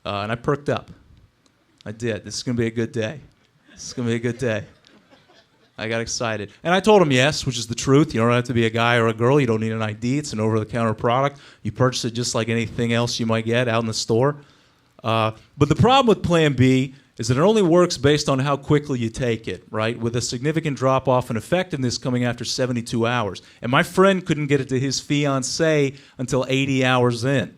And I perked up. I did. This is going to be a good day. This is going to be a good day. I got excited. And I told him yes, which is the truth. You don't have to be a guy or a girl. You don't need an ID. It's an over-the-counter product. You purchase it just like anything else you might get out in the store. But the problem with Plan B is that it only works based on how quickly you take it, right? With a significant drop-off in effectiveness coming after 72 hours. And my friend couldn't get it to his fiancée until 80 hours in.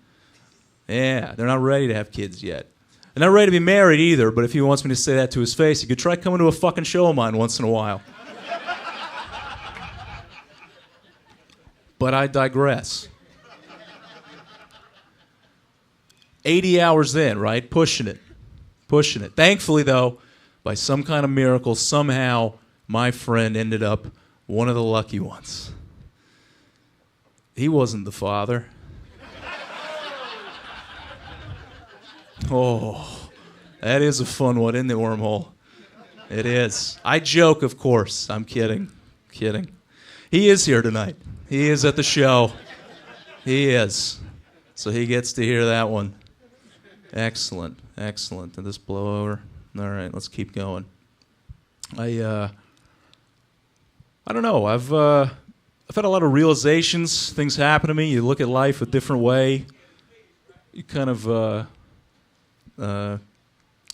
Yeah, they're not ready to have kids yet. They're not ready to be married either, but if he wants me to say that to his face, he could try coming to a fucking show of mine once in a while. But I digress. 80 hours in, right? Pushing it. Thankfully, though, by some kind of miracle, somehow my friend ended up one of the lucky ones. He wasn't the father. Oh, that is a fun one, isn't it, Wormhole? It is. I joke, of course. I'm kidding. He is here tonight. He is at the show. He is. So he gets to hear that one. Excellent. Did this blow over? All right, let's keep going. I don't know. I've had a lot of realizations. Things happen to me. You look at life a different way. You kind of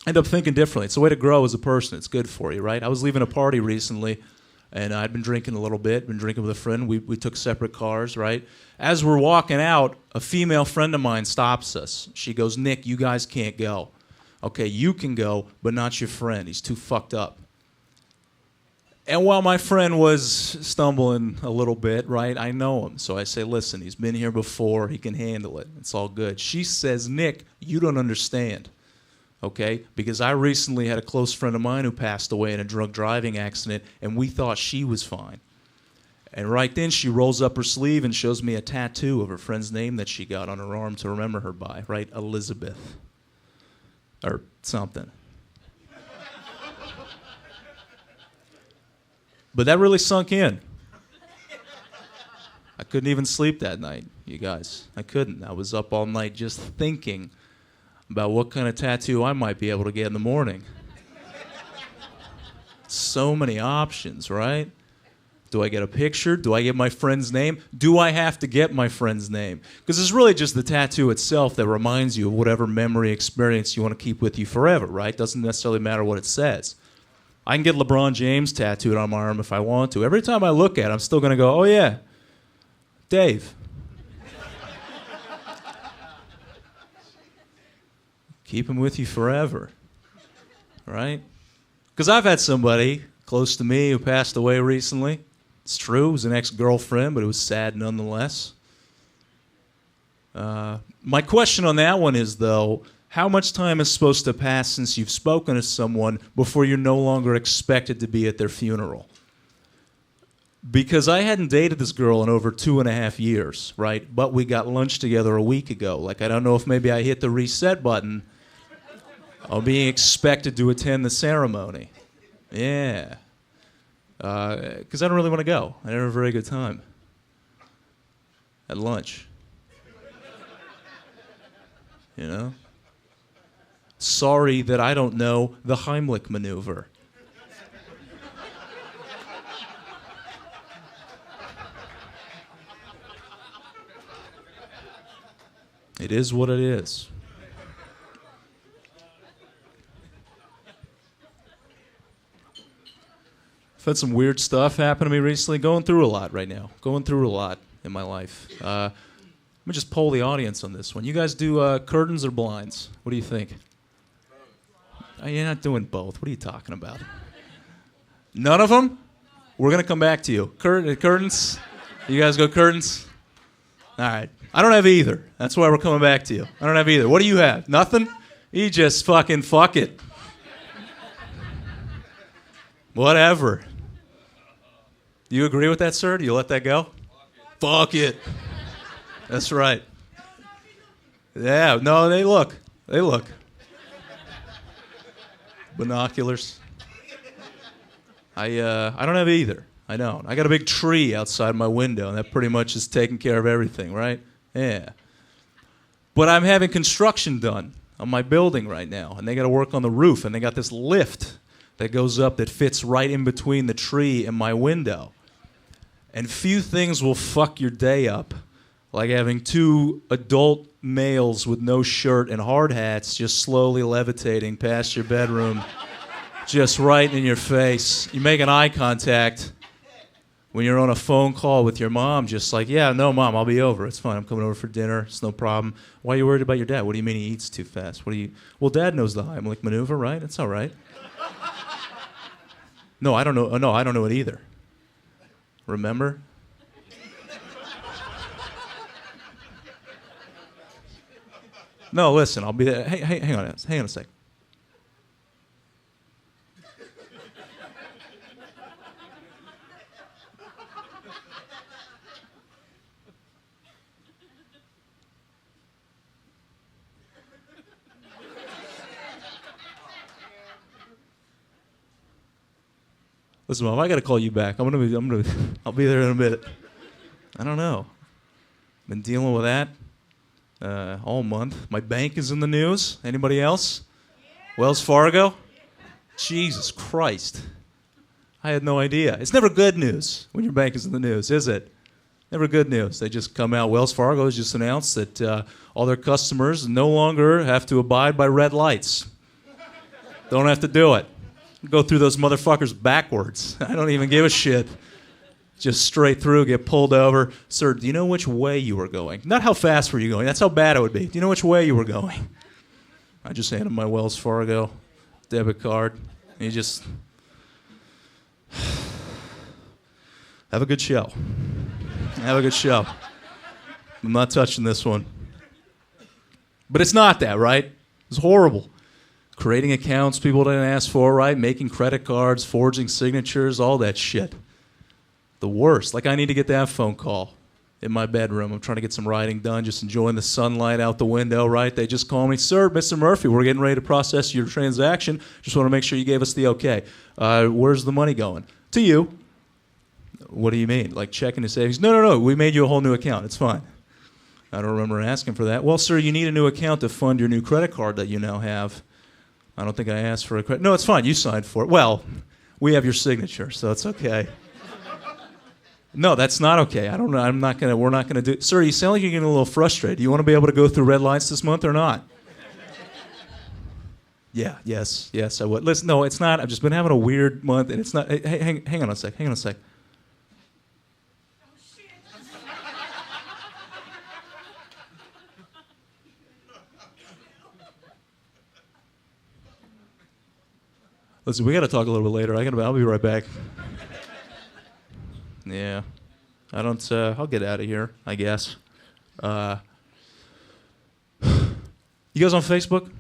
end up thinking differently. It's a way to grow as a person. It's good for you, right? I was leaving a party recently, and I'd been drinking a little bit, been drinking with a friend. We took separate cars, right? As we're walking out, a female friend of mine stops us. She goes, "Nick, you guys can't go." "Okay, you can go, but not your friend. He's too fucked up." And while my friend was stumbling a little bit, right, I know him. So I say, "Listen, he's been here before. He can handle it. It's all good." She says, "Nick, you don't understand. Okay, because I recently had a close friend of mine who passed away in a drunk driving accident, and we thought she was fine." And right then, she rolls up her sleeve and shows me a tattoo of her friend's name that she got on her arm to remember her by, right? Elizabeth. Or something. But that really sunk in. I couldn't even sleep that night, you guys. I couldn't. I was up all night just thinking about what kind of tattoo I might be able to get in the morning. So many options, right? Do I get a picture? Do I get my friend's name? Do I have to get my friend's name? Because it's really just the tattoo itself that reminds you of whatever memory experience you want to keep with you forever, right? Doesn't necessarily matter what it says. I can get LeBron James tattooed on my arm if I want to. Every time I look at it, I'm still going to go, "Oh yeah, Dave." Keep him with you forever, right? Because I've had somebody close to me who passed away recently. It's true, it was an ex-girlfriend, but it was sad nonetheless. My question on that one is, though, how much time is supposed to pass since you've spoken to someone before you're no longer expected to be at their funeral? Because I hadn't dated this girl in over 2.5 years, right? But we got lunch together a week ago. Like, I don't know if maybe I hit the reset button on being expected to attend the ceremony. Yeah. Because I don't really want to go. I had a very good time at lunch. You know? Sorry that I don't know the Heimlich maneuver. It is what it is. I've had some weird stuff happen to me recently. Going through a lot right now. Going through a lot in my life. Let me just poll the audience on this one. You guys do curtains or blinds? What do you think? Oh, you're not doing both. What are you talking about? None of them? We're going to come back to you. Curtains? You guys go curtains? All right. I don't have either. That's why we're coming back to you. I don't have either. What do you have? Nothing? You just fucking fuck it. Whatever. Do you agree with that, sir? Do you let that go? Fuck it. That's right. Yeah, no, they look. They look. Binoculars. I don't have either. I don't. I got a big tree outside my window, and that pretty much is taking care of everything, right? Yeah. But I'm having construction done on my building right now, and they got to work on the roof, and they got this lift that goes up that fits right in between the tree and my window. And few things will fuck your day up like having two adult males with no shirt and hard hats just slowly levitating past your bedroom, just right in your face. You make an eye contact when you're on a phone call with your mom, just like, yeah, no, Mom, I'll be over. It's fine. I'm coming over for dinner. It's no problem. Why are you worried about your dad? What do you mean he eats too fast? Well, Dad knows the Heimlich maneuver, right? It's all right. No, I don't know. No, I don't know it either. Remember? No, listen, I'll be there. Hey, hang on a sec. Listen, Mom, I gotta call you back. I'll be there in a minute. I don't know. Been dealing with that all month. My bank is in the news. Anybody else? Wells Fargo? Jesus Christ. I had no idea. It's never good news when your bank is in the news, is it? Never good news. They just come out. Wells Fargo has just announced that all their customers no longer have to abide by red lights. Don't have to do it. Go through those motherfuckers backwards. I don't even give a shit. Just straight through, get pulled over. Sir, do you know which way you were going? Not how fast were you going. That's how bad it would be. Do you know which way you were going? I just handed my Wells Fargo debit card. And you just... Have a good show. Have a good show. I'm not touching this one. But it's not that, right? It's horrible. Creating accounts people didn't ask for, right? Making credit cards, forging signatures, all that shit. The worst. Like, I need to get that phone call in my bedroom. I'm trying to get some writing done, just enjoying the sunlight out the window, right? They just call me, Sir, Mr. Murphy, we're getting ready to process your transaction. Just want to make sure you gave us the okay. Where's the money going? To you. What do you mean? Like checking the savings? No. We made you a whole new account. It's fine. I don't remember asking for that. Well, sir, you need a new account to fund your new credit card that you now have. I don't think I asked for a credit. No, it's fine. You signed for it. Well, we have your signature, so it's okay. No, that's not okay. I don't know. We're not gonna do it. Sir, you sound like you're getting a little frustrated. Do you want to be able to go through red lights this month or not? Yeah, yes, I would. Listen, no, it's not. I've just been having a weird month, and it's not. Hey, hang on a sec. Listen, we got to talk a little bit later. I'll be right back. Yeah. I'll get out of here, I guess. You guys on Facebook?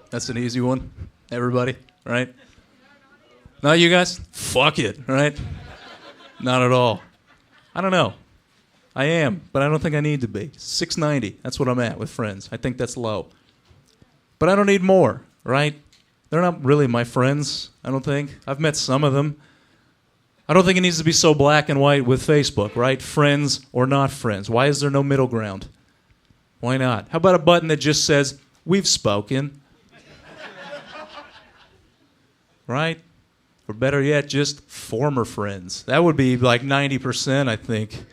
That's an easy one. Everybody, right? Not you guys? Fuck it, right? Not at all. I don't know. I am, but I don't think I need to be. 690, that's what I'm at with friends. I think that's low. But I don't need more, right? They're not really my friends, I don't think. I've met some of them. I don't think it needs to be so black and white with Facebook, right? Friends or not friends. Why is there no middle ground? Why not? How about a button that just says, we've spoken? Right? Or better yet, just former friends. That would be like 90%, I think,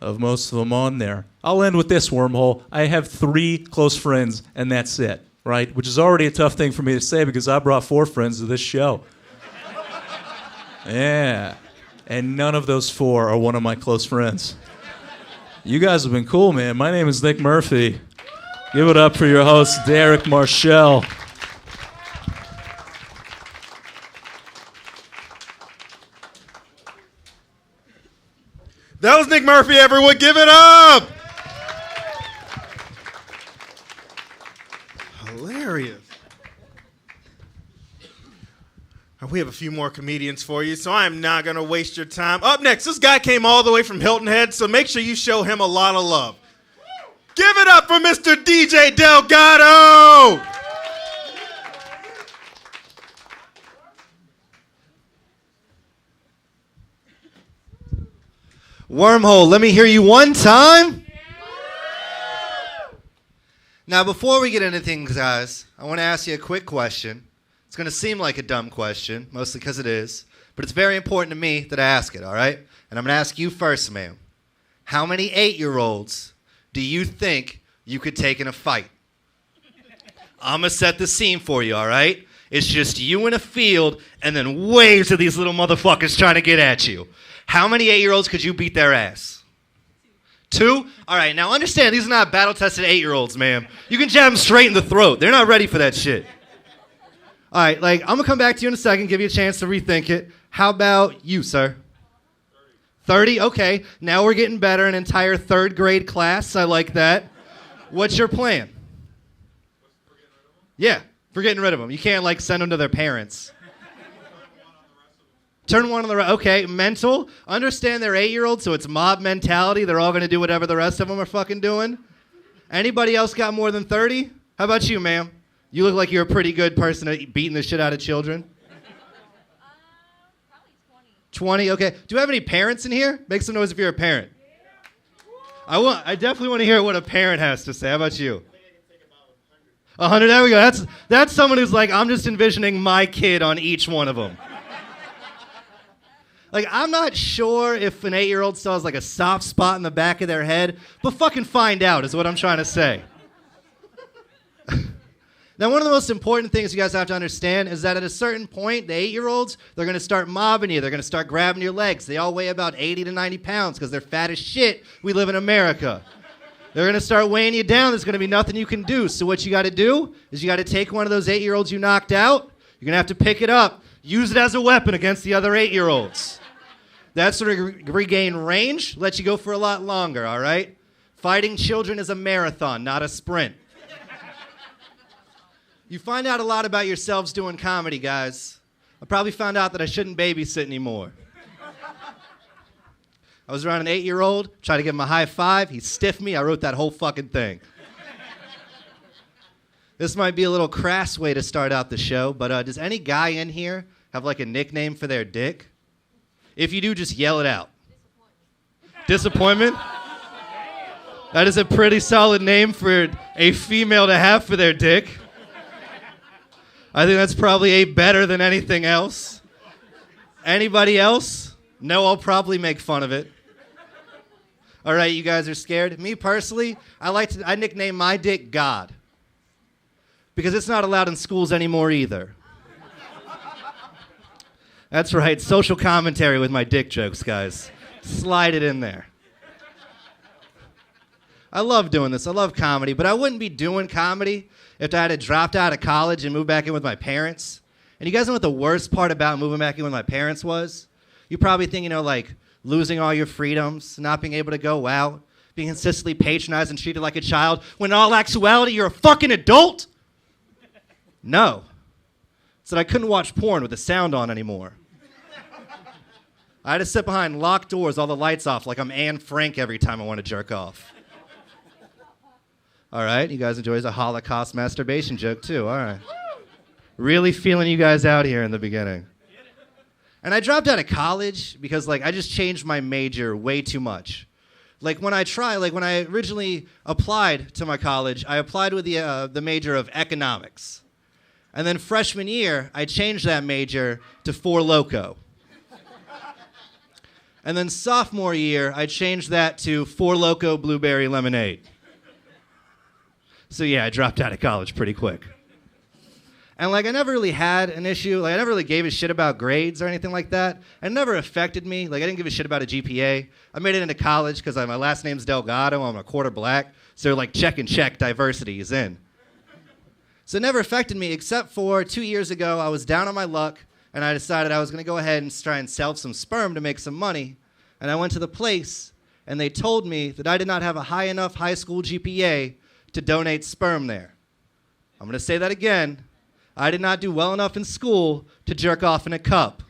of most of them on there. I'll end with this wormhole. I have 3 close friends, and that's it. Right? Which is already a tough thing for me to say because I brought 4 friends to this show. Yeah. And none of those 4 are one of my close friends. You guys have been cool, man. My name is Nick Murphy. Give it up for your host, Derek Marshall. That was Nick Murphy, everyone. Give it up. Hilarious. we have a few more comedians for you, so I'm not going to waste your time. Up next, this guy came all the way from Hilton Head, so make sure you show him a lot of love. Give it up for Mr. DJ Delgado! Wormhole, let me hear you one time. Now, before we get into things, guys, I want to ask you a quick question. It's going to seem like a dumb question, mostly because it is, but it's very important to me that I ask it, all right? And I'm going to ask you first, ma'am. How many 8-year-olds do you think you could take in a fight? I'm going to set the scene for you, all right? It's just you in a field and then waves of these little motherfuckers trying to get at you. How many 8-year-olds could you beat their ass? 2? All right, now understand, these are not battle-tested 8-year-olds, ma'am. You can jab them straight in the throat. They're not ready for that shit. All right, I'm going to come back to you in a second, give you a chance to rethink it. How about you, sir? 30? Okay, now we're getting better, an entire 3rd grade class. I like that. What's your plan? Yeah, for getting rid of them. You can't, send them to their parents. Turn one on the right. Okay, mental. Understand they're 8-year-olds, so it's mob mentality. They're all going to do whatever the rest of them are fucking doing. Anybody else got more than 30? How about you, ma'am? You look like you're a pretty good person at beating the shit out of children. Probably 20, okay. Do you have any parents in here? Make some noise if you're a parent. I definitely want to hear what a parent has to say. How about you? 100, there we go. That's someone who's like, I'm just envisioning my kid on each one of them. I'm not sure if an 8-year-old still has a soft spot in the back of their head, but fucking find out is what I'm trying to say. Now, one of the most important things you guys have to understand is that at a certain point, the 8-year-olds, they're going to start mobbing you. They're going to start grabbing your legs. They all weigh about 80 to 90 pounds because they're fat as shit. We live in America. They're going to start weighing you down. There's going to be nothing you can do. So what you got to do is you got to take one of those 8-year-olds you knocked out. You're going to have to pick it up. Use it as a weapon against the other 8-year-olds. That's sort of regain range. Let you go for a lot longer, all right? Fighting children is a marathon, not a sprint. You find out a lot about yourselves doing comedy, guys. I probably found out that I shouldn't babysit anymore. I was around an 8-year-old, tried to give him a high five. He stiffed me. I wrote that whole fucking thing. This might be a little crass way to start out the show, but does any guy in here have a nickname for their dick? If you do, just yell it out. Disappointment? That is a pretty solid name for a female to have for their dick. I think that's probably better than anything else. Anybody else? No, I'll probably make fun of it. All right, you guys are scared? Me personally, I nickname my dick God. Because it's not allowed in schools anymore either. That's right, social commentary with my dick jokes, guys. Slide it in there. I love doing this. I love comedy, but I wouldn't be doing comedy if I had dropped out of college and moved back in with my parents. And you guys know what the worst part about moving back in with my parents was? You probably think, losing all your freedoms, not being able to go out, being consistently patronized and treated like a child, when in all actuality, you're a fucking adult? No. It's that I couldn't watch porn with the sound on anymore. I had to sit behind locked doors, all the lights off, like I'm Anne Frank every time I want to jerk off. All right, you guys enjoyed a Holocaust masturbation joke too. All right. Really feeling you guys out here in the beginning. And I dropped out of college because I just changed my major way too much. When I originally applied to my college, I applied with the major of economics. And then freshman year, I changed that major to Four Loko. And then sophomore year, I changed that to Four Loko Blueberry Lemonade. So yeah, I dropped out of college pretty quick. And I never really had an issue. I never really gave a shit about grades or anything like that. It never affected me. I didn't give a shit about a GPA. I made it into college because my last name's Delgado. I'm a quarter black. So check, diversity is in. So it never affected me except for 2 years ago, I was down on my luck and I decided I was going to go ahead and try and sell some sperm to make some money. And I went to the place and they told me that I did not have a high enough high school GPA to donate sperm there. I'm going to say that again. I did not do well enough in school to jerk off in a cup.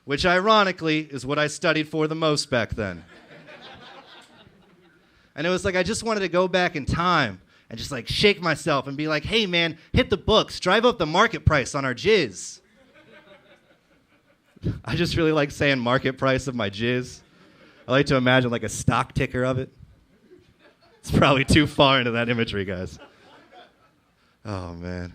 Which ironically is what I studied for the most back then. And it was like I just wanted to go back in time and just like shake myself and be like, hey man, hit the books, drive up the market price on our jizz. I just really like saying market price of my jizz. I like to imagine like a stock ticker of it. It's probably too far into that imagery, guys. Oh man.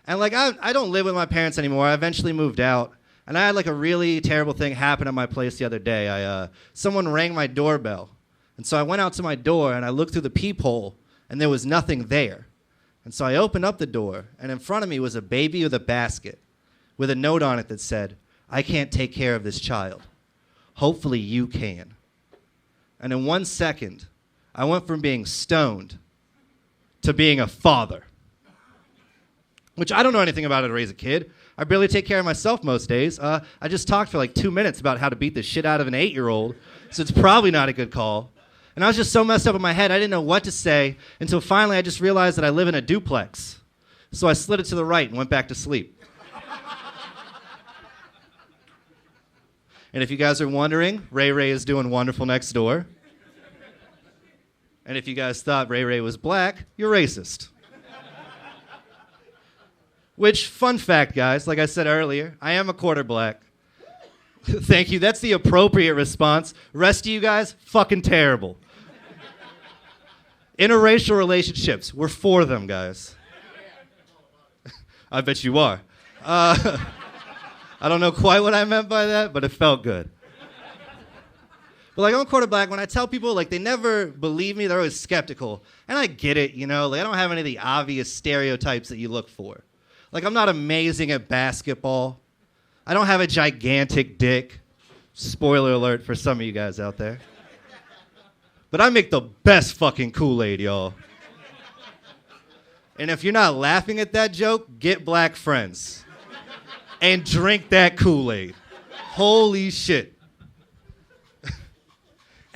And like I don't live with my parents anymore. I eventually moved out. And I had like a really terrible thing happen at my place the other day. Someone rang my doorbell. And so I went out to my door and I looked through the peephole and there was nothing there. And so I opened up the door and in front of me was a baby with a basket with a note on it that said, I can't take care of this child. Hopefully you can. And in 1 second, I went from being stoned to being a father. Which I don't know anything about how to raise a kid. I barely take care of myself most days. I just talked for like 2 minutes about how to beat the shit out of an 8-year-old, so it's probably not a good call. And I was just so messed up in my head, I didn't know what to say until finally I just realized that I live in a duplex. So I slid it to the right and went back to sleep. And if you guys are wondering, Ray Ray is doing wonderful next door. And if you guys thought Ray Ray was black, you're racist. Which, fun fact, guys, like I said earlier, I am a quarter black. Thank you, that's the appropriate response. Rest of you guys, fucking terrible. Interracial relationships, we're for them, guys. I bet you are. I don't know quite what I meant by that, but it felt good. But like, I'm a quarter black. When I tell people, like, they never believe me. They're always skeptical. And I get it, you know. Like, I don't have any of the obvious stereotypes that you look for. Like, I'm not amazing at basketball. I don't have a gigantic dick. Spoiler alert for some of you guys out there. But I make the best fucking Kool-Aid, y'all. And if you're not laughing at that joke, get black friends. And drink that Kool-Aid. Holy shit.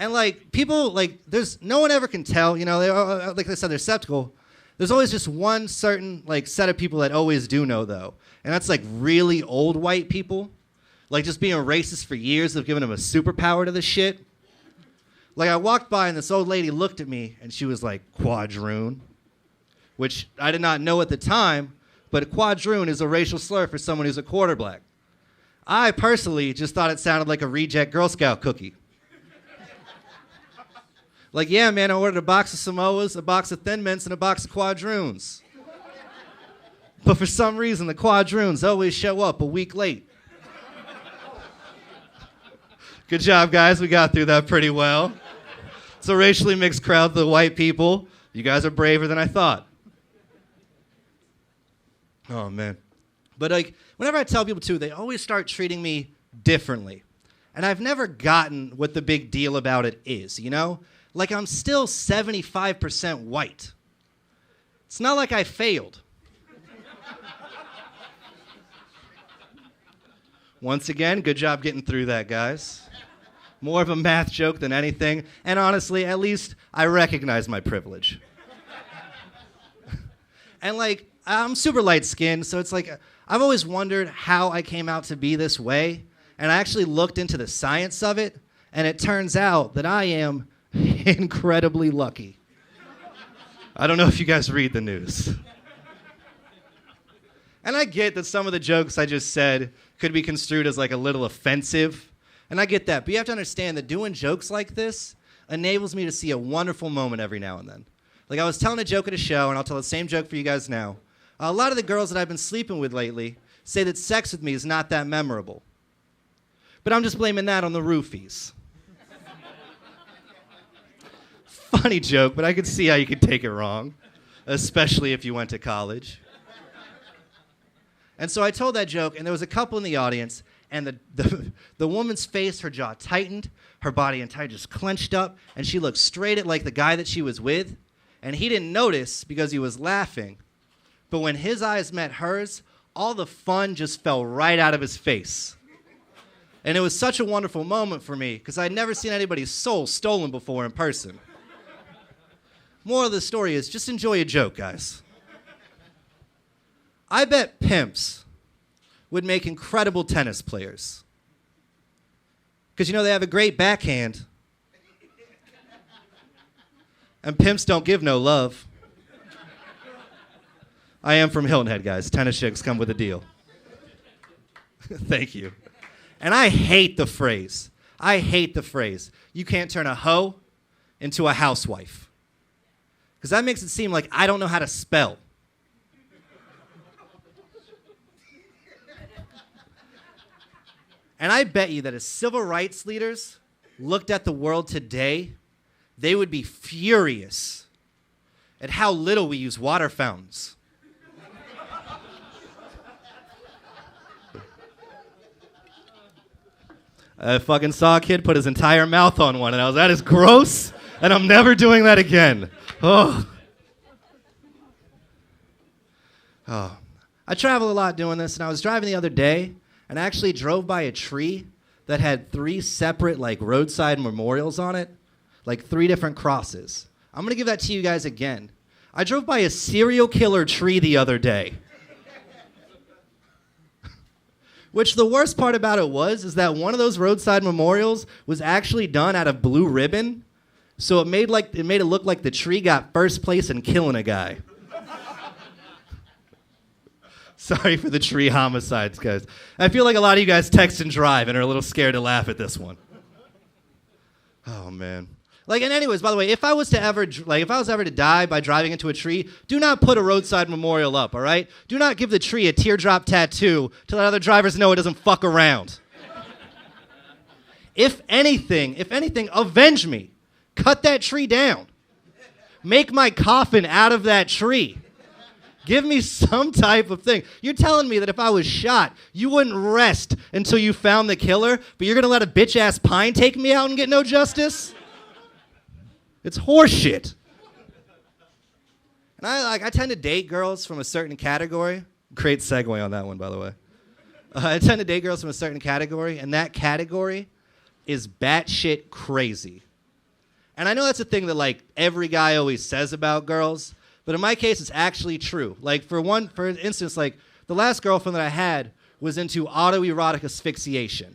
And like, people, like, there's, no one ever can tell, you know, they, like I said, they're skeptical. There's always just one certain, like, set of people that always do know, though. And that's, like, really old white people. Like, just being racist for years have given them a superpower to this shit. Like, I walked by and this old lady looked at me and she was like, quadroon. Which I did not know at the time, but a quadroon is a racial slur for someone who's a quarter black. I personally just thought it sounded like a reject Girl Scout cookie. Like, yeah, man, I ordered a box of Samoas, a box of Thin Mints, and a box of quadroons. But for some reason, the quadroons always show up a week late. Good job, guys. We got through that pretty well. It's a racially mixed crowd, the white people. You guys are braver than I thought. Oh, man. But, like, whenever I tell people, too, they always start treating me differently. And I've never gotten what the big deal about it is, you know? Like, I'm still 75% white. It's not like I failed. Once again, good job getting through that, guys. More of a math joke than anything. And honestly, at least I recognize my privilege. And, like, I'm super light-skinned, so it's like I've always wondered how I came out to be this way. And I actually looked into the science of it, and it turns out that I am incredibly lucky. I don't know if you guys read the news. And I get that some of the jokes I just said could be construed as like a little offensive. And I get that. But you have to understand that doing jokes like this enables me to see a wonderful moment every now and then. Like, I was telling a joke at a show, and I'll tell the same joke for you guys now. A lot of the girls that I've been sleeping with lately say that sex with me is not that memorable. But I'm just blaming that on the roofies. Funny joke, but I could see how you could take it wrong, especially if you went to college. And so I told that joke, and there was a couple in the audience, and the woman's face, her jaw tightened, her body entire just clenched up, and she looked straight at like the guy that she was with, and he didn't notice because he was laughing. But when his eyes met hers, all the fun just fell right out of his face. And it was such a wonderful moment for me because I'd never seen anybody's soul stolen before in person. Moral of the story is just enjoy a joke, guys. I bet pimps would make incredible tennis players. Because, they have a great backhand. And pimps don't give no love. I am from Hilton Head, guys. Tennis chicks come with a deal. Thank you. And I hate the phrase. You can't turn a hoe into a housewife. Because that makes it seem like I don't know how to spell. And I bet you that as civil rights leaders looked at the world today, they would be furious at how little we use water fountains. I fucking saw a kid put his entire mouth on one, and I was, that is gross, and I'm never doing that again. Oh. I travel a lot doing this, and I was driving the other day, and I actually drove by a tree that had 3 separate, roadside memorials on it, 3 different crosses. I'm going to give that to you guys again. I drove by a serial killer tree the other day. Which the worst part about it is that one of those roadside memorials was actually done out of blue ribbon, so it made it look like the tree got first place in killing a guy. Sorry for the tree homicides, guys. I feel like a lot of you guys text and drive and are a little scared to laugh at this one. Oh man. And anyways, by the way, if I was ever to die by driving into a tree, do not put a roadside memorial up, all right? Do not give the tree a teardrop tattoo to let other drivers know it doesn't fuck around. If anything, avenge me. Cut that tree down. Make my coffin out of that tree. Give me some type of thing. You're telling me that if I was shot, you wouldn't rest until you found the killer, but you're going to let a bitch-ass pine take me out and get no justice? It's horseshit. And I tend to date girls from a certain category. Great segue on that one, by the way. I tend to date girls from a certain category, and that category is batshit crazy. And I know that's a thing that every guy always says about girls, but in my case, it's actually true. For instance, the last girlfriend that I had was into autoerotic asphyxiation,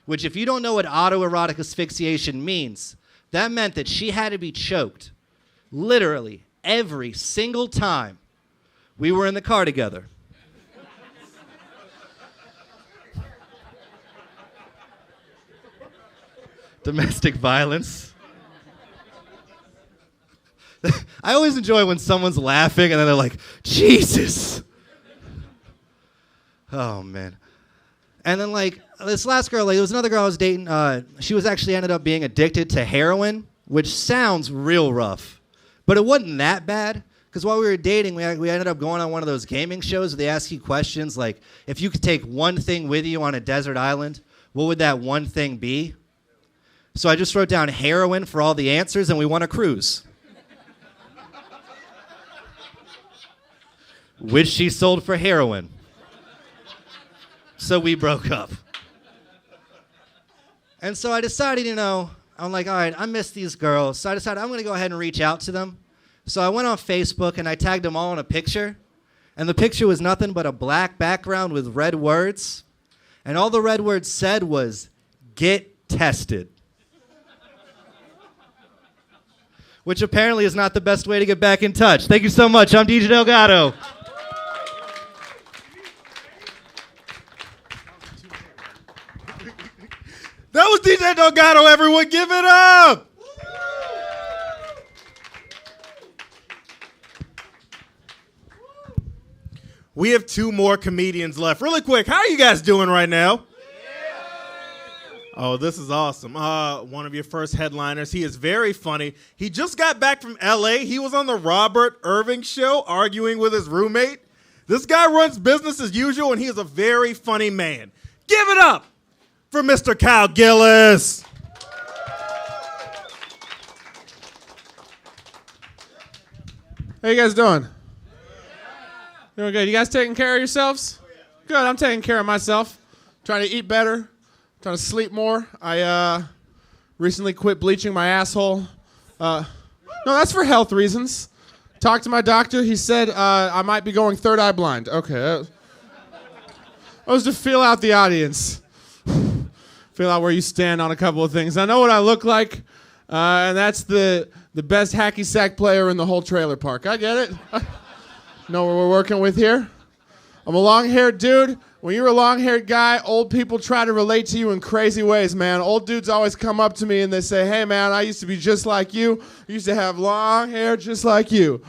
which if you don't know what autoerotic asphyxiation means, that meant that she had to be choked literally every single time we were in the car together. Domestic violence. I always enjoy when someone's laughing and then they're like, Jesus. Oh, man. And then, this last girl, there was another girl I was dating. She was actually ended up being addicted to heroin, which sounds real rough. But it wasn't that bad, because while we were dating, we ended up going on one of those gaming shows where they ask you questions like, if you could take one thing with you on a desert island, what would that one thing be? So I just wrote down heroin for all the answers, and we won a cruise. Which she sold for heroin. So we broke up. And so I decided, I'm like, all right, I miss these girls. So I decided I'm going to go ahead and reach out to them. So I went on Facebook and I tagged them all in a picture. And the picture was nothing but a black background with red words. And all the red words said was, get tested. Which apparently is not the best way to get back in touch. Thank you so much. I'm DJ Delgado. That was DJ Delgado, everyone. Give it up. We have 2 more comedians left. Really quick, how are you guys doing right now? Oh, this is awesome. One of your first headliners. He is very funny. He just got back from L.A. He was on the Robert Irving show arguing with his roommate. This guy runs business as usual, and he is a very funny man. Give it up for Mr. Kyle Gillis. How you guys doing? Doing good. You guys taking care of yourselves? Good. I'm taking care of myself. Trying to eat better. Trying to sleep more. I recently quit bleaching my asshole. No, that's for health reasons. Talked to my doctor. He said I might be going third eye blind. Okay. That was to feel out the audience. Feel out where you stand on a couple of things. I know what I look like, and that's the best hacky sack player in the whole trailer park. I get it. Know what we're working with here? I'm a long-haired dude. When you're a long-haired guy, old people try to relate to you in crazy ways, man. Old dudes always come up to me and they say, hey, man, I used to be just like you. I used to have long hair just like you.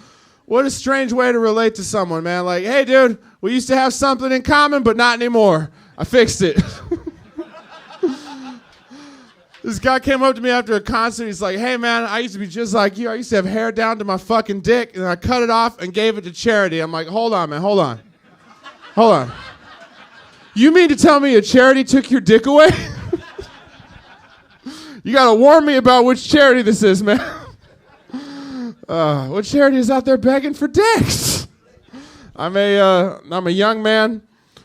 What a strange way to relate to someone, man. Like, hey, dude, we used to have something in common, but not anymore. I fixed it. This guy came up to me after a concert. He's like, hey, man, I used to be just like you. I used to have hair down to my fucking dick, and I cut it off and gave it to charity. I'm like, hold on, man, hold on. Hold on. You mean to tell me a charity took your dick away? You gotta warn me about which charity this is, man. What charity is out there begging for dicks? I'm a young man.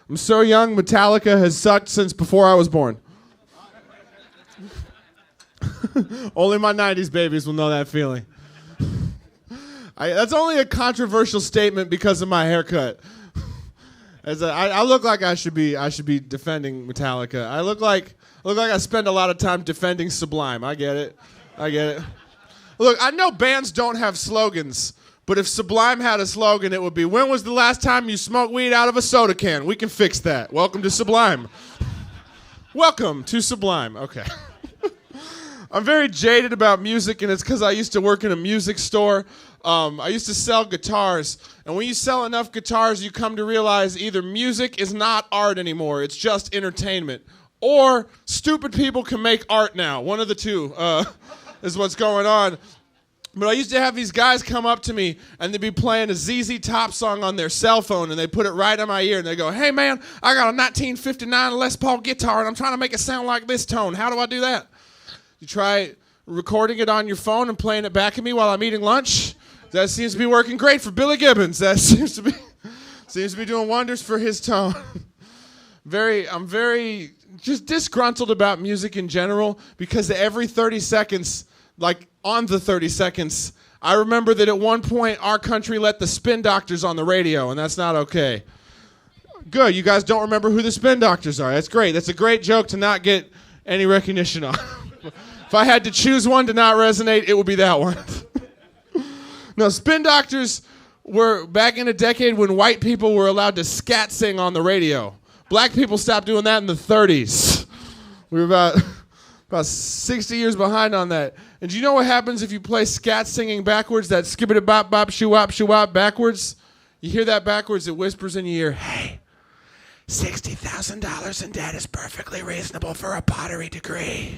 I'm so young, Metallica has sucked since before I was born. Only my 90s babies will know that feeling. That's only a controversial statement because of my haircut. I look like I should be defending Metallica. I look like I spend a lot of time defending Sublime. I get it. Look, I know bands don't have slogans, but if Sublime had a slogan, it would be, when was the last time you smoked weed out of a soda can? We can fix that. Welcome to Sublime. Welcome to Sublime. Okay. I'm very jaded about music, and it's because I used to work in a music store. I used to sell guitars, and when you sell enough guitars, you come to realize either music is not art anymore, it's just entertainment, or stupid people can make art now. One of the two is what's going on. But I used to have these guys come up to me, and they'd be playing a ZZ Top song on their cell phone, and they put it right in my ear, and they go, hey, man, I got a 1959 Les Paul guitar, and I'm trying to make it sound like this tone. How do I do that? You try recording it on your phone and playing it back at me while I'm eating lunch? That seems to be working great for Billy Gibbons. That seems to be doing wonders for his tone. I'm very just disgruntled about music in general because every 30 seconds, like on the 30 seconds, I remember that at one point our country let the Spin Doctors on the radio, and that's not okay. Good, you guys don't remember who the Spin Doctors are. That's great. That's a great joke to not get any recognition on. If I had to choose one to not resonate, it would be that one. No, Spin Doctors were back in a decade when white people were allowed to scat sing on the radio. Black people stopped doing that in the 30s. We were about 60 years behind on that. And do you know what happens if you play scat singing backwards, that skibbity bop bop shoo wop backwards? You hear that backwards, it whispers in your ear, hey, $60,000 in debt is perfectly reasonable for a pottery degree.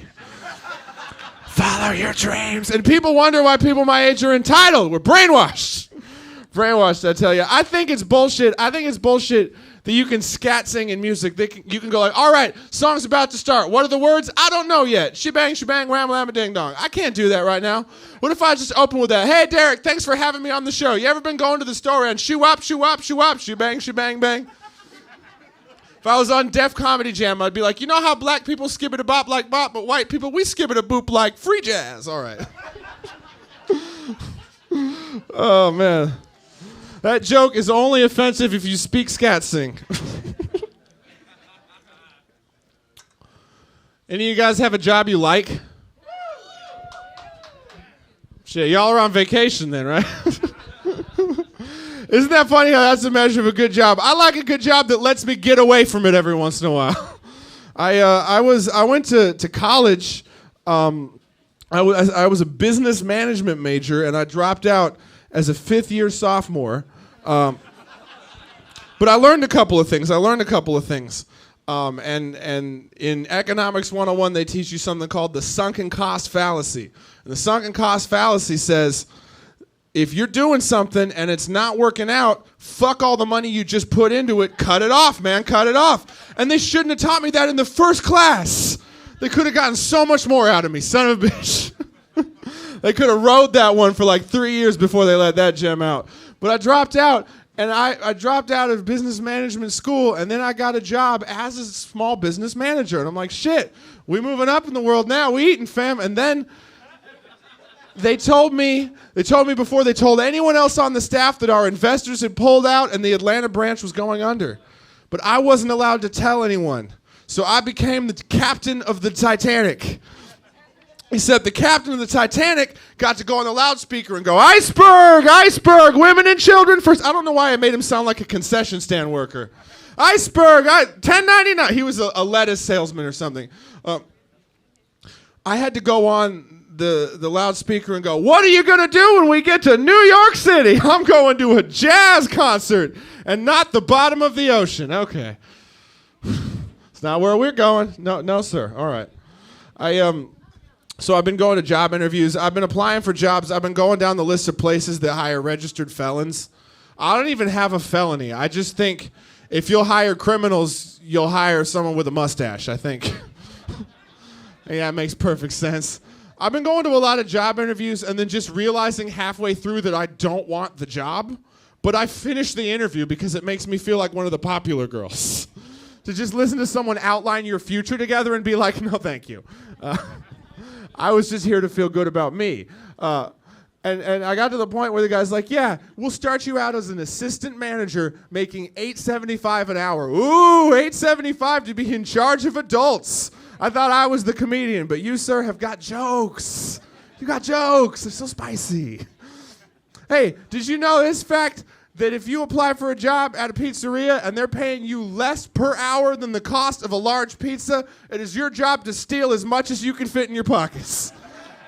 Follow your dreams. And people wonder why people my age are entitled. We're brainwashed. Brainwashed, I tell you. I think it's bullshit. That you can scat sing in music. You can go like, all right, song's about to start. What are the words? I don't know yet. Shebang, shebang, wham, lam, ding dong. I can't do that right now. What if I just open with that? Hey, Derek, thanks for having me on the show. You ever been going to the store and shoo wop, shebang, shebang, bang? If I was on Def Comedy Jam, I'd be like, you know how black people skip it a bop like bop, but white people, we skip it a boop like free jazz. All right. Oh, man. That joke is only offensive if you speak scat sing. Any of you guys have a job you like? Shit, y'all are on vacation then, right? Isn't that funny how that's a measure of a good job? I like a good job that lets me get away from it every once in a while. I went to college. I was a business management major, and I dropped out as a fifth-year sophomore. But I learned a couple of things. And in Economics 101, they teach you something called the sunken cost fallacy. And the sunken cost fallacy says, if you're doing something and it's not working out, fuck all the money you just put into it. Cut it off, man. Cut it off. And they shouldn't have taught me that in the first class. They could have gotten so much more out of me, son of a bitch. They could have rode that one for like 3 years before they let that gem out. But I dropped out, and I dropped out of business management school, and then I got a job as a small business manager. And I'm like, shit, we moving up in the world now. We eating, fam. And then They told me before they told anyone else on the staff that our investors had pulled out and the Atlanta branch was going under. But I wasn't allowed to tell anyone. So I became the captain of the Titanic. He said the captain of the Titanic got to go on the loudspeaker and go, "Iceberg, iceberg, women and children first." I don't know why I made him sound like a concession stand worker. "Iceberg, $10.99. He was a lettuce salesman or something. I had to go on the loudspeaker and go, "What are you going to do when we get to New York City?" "I'm going to a jazz concert and not the bottom of the ocean." Okay. It's not where we're going. No, sir. All right. So I've been going to job interviews. I've been applying for jobs. I've been going down the list of places that hire registered felons. I don't even have a felony. I just think if you'll hire criminals, you'll hire someone with a mustache, I think. Yeah, it makes perfect sense. I've been going to a lot of job interviews and then just realizing halfway through that I don't want the job, but I finish the interview because it makes me feel like one of the popular girls. To just listen to someone outline your future together and be like, "No, thank you. I was just here to feel good about me." And I got to the point where the guy's like, "Yeah, we'll start you out as an assistant manager making $8.75 an hour." Ooh, $8.75 to be in charge of adults. I thought I was the comedian, but you, sir, have got jokes. You got jokes. They're so spicy. Hey, did you know this fact that if you apply for a job at a pizzeria and they're paying you less per hour than the cost of a large pizza, it is your job to steal as much as you can fit in your pockets?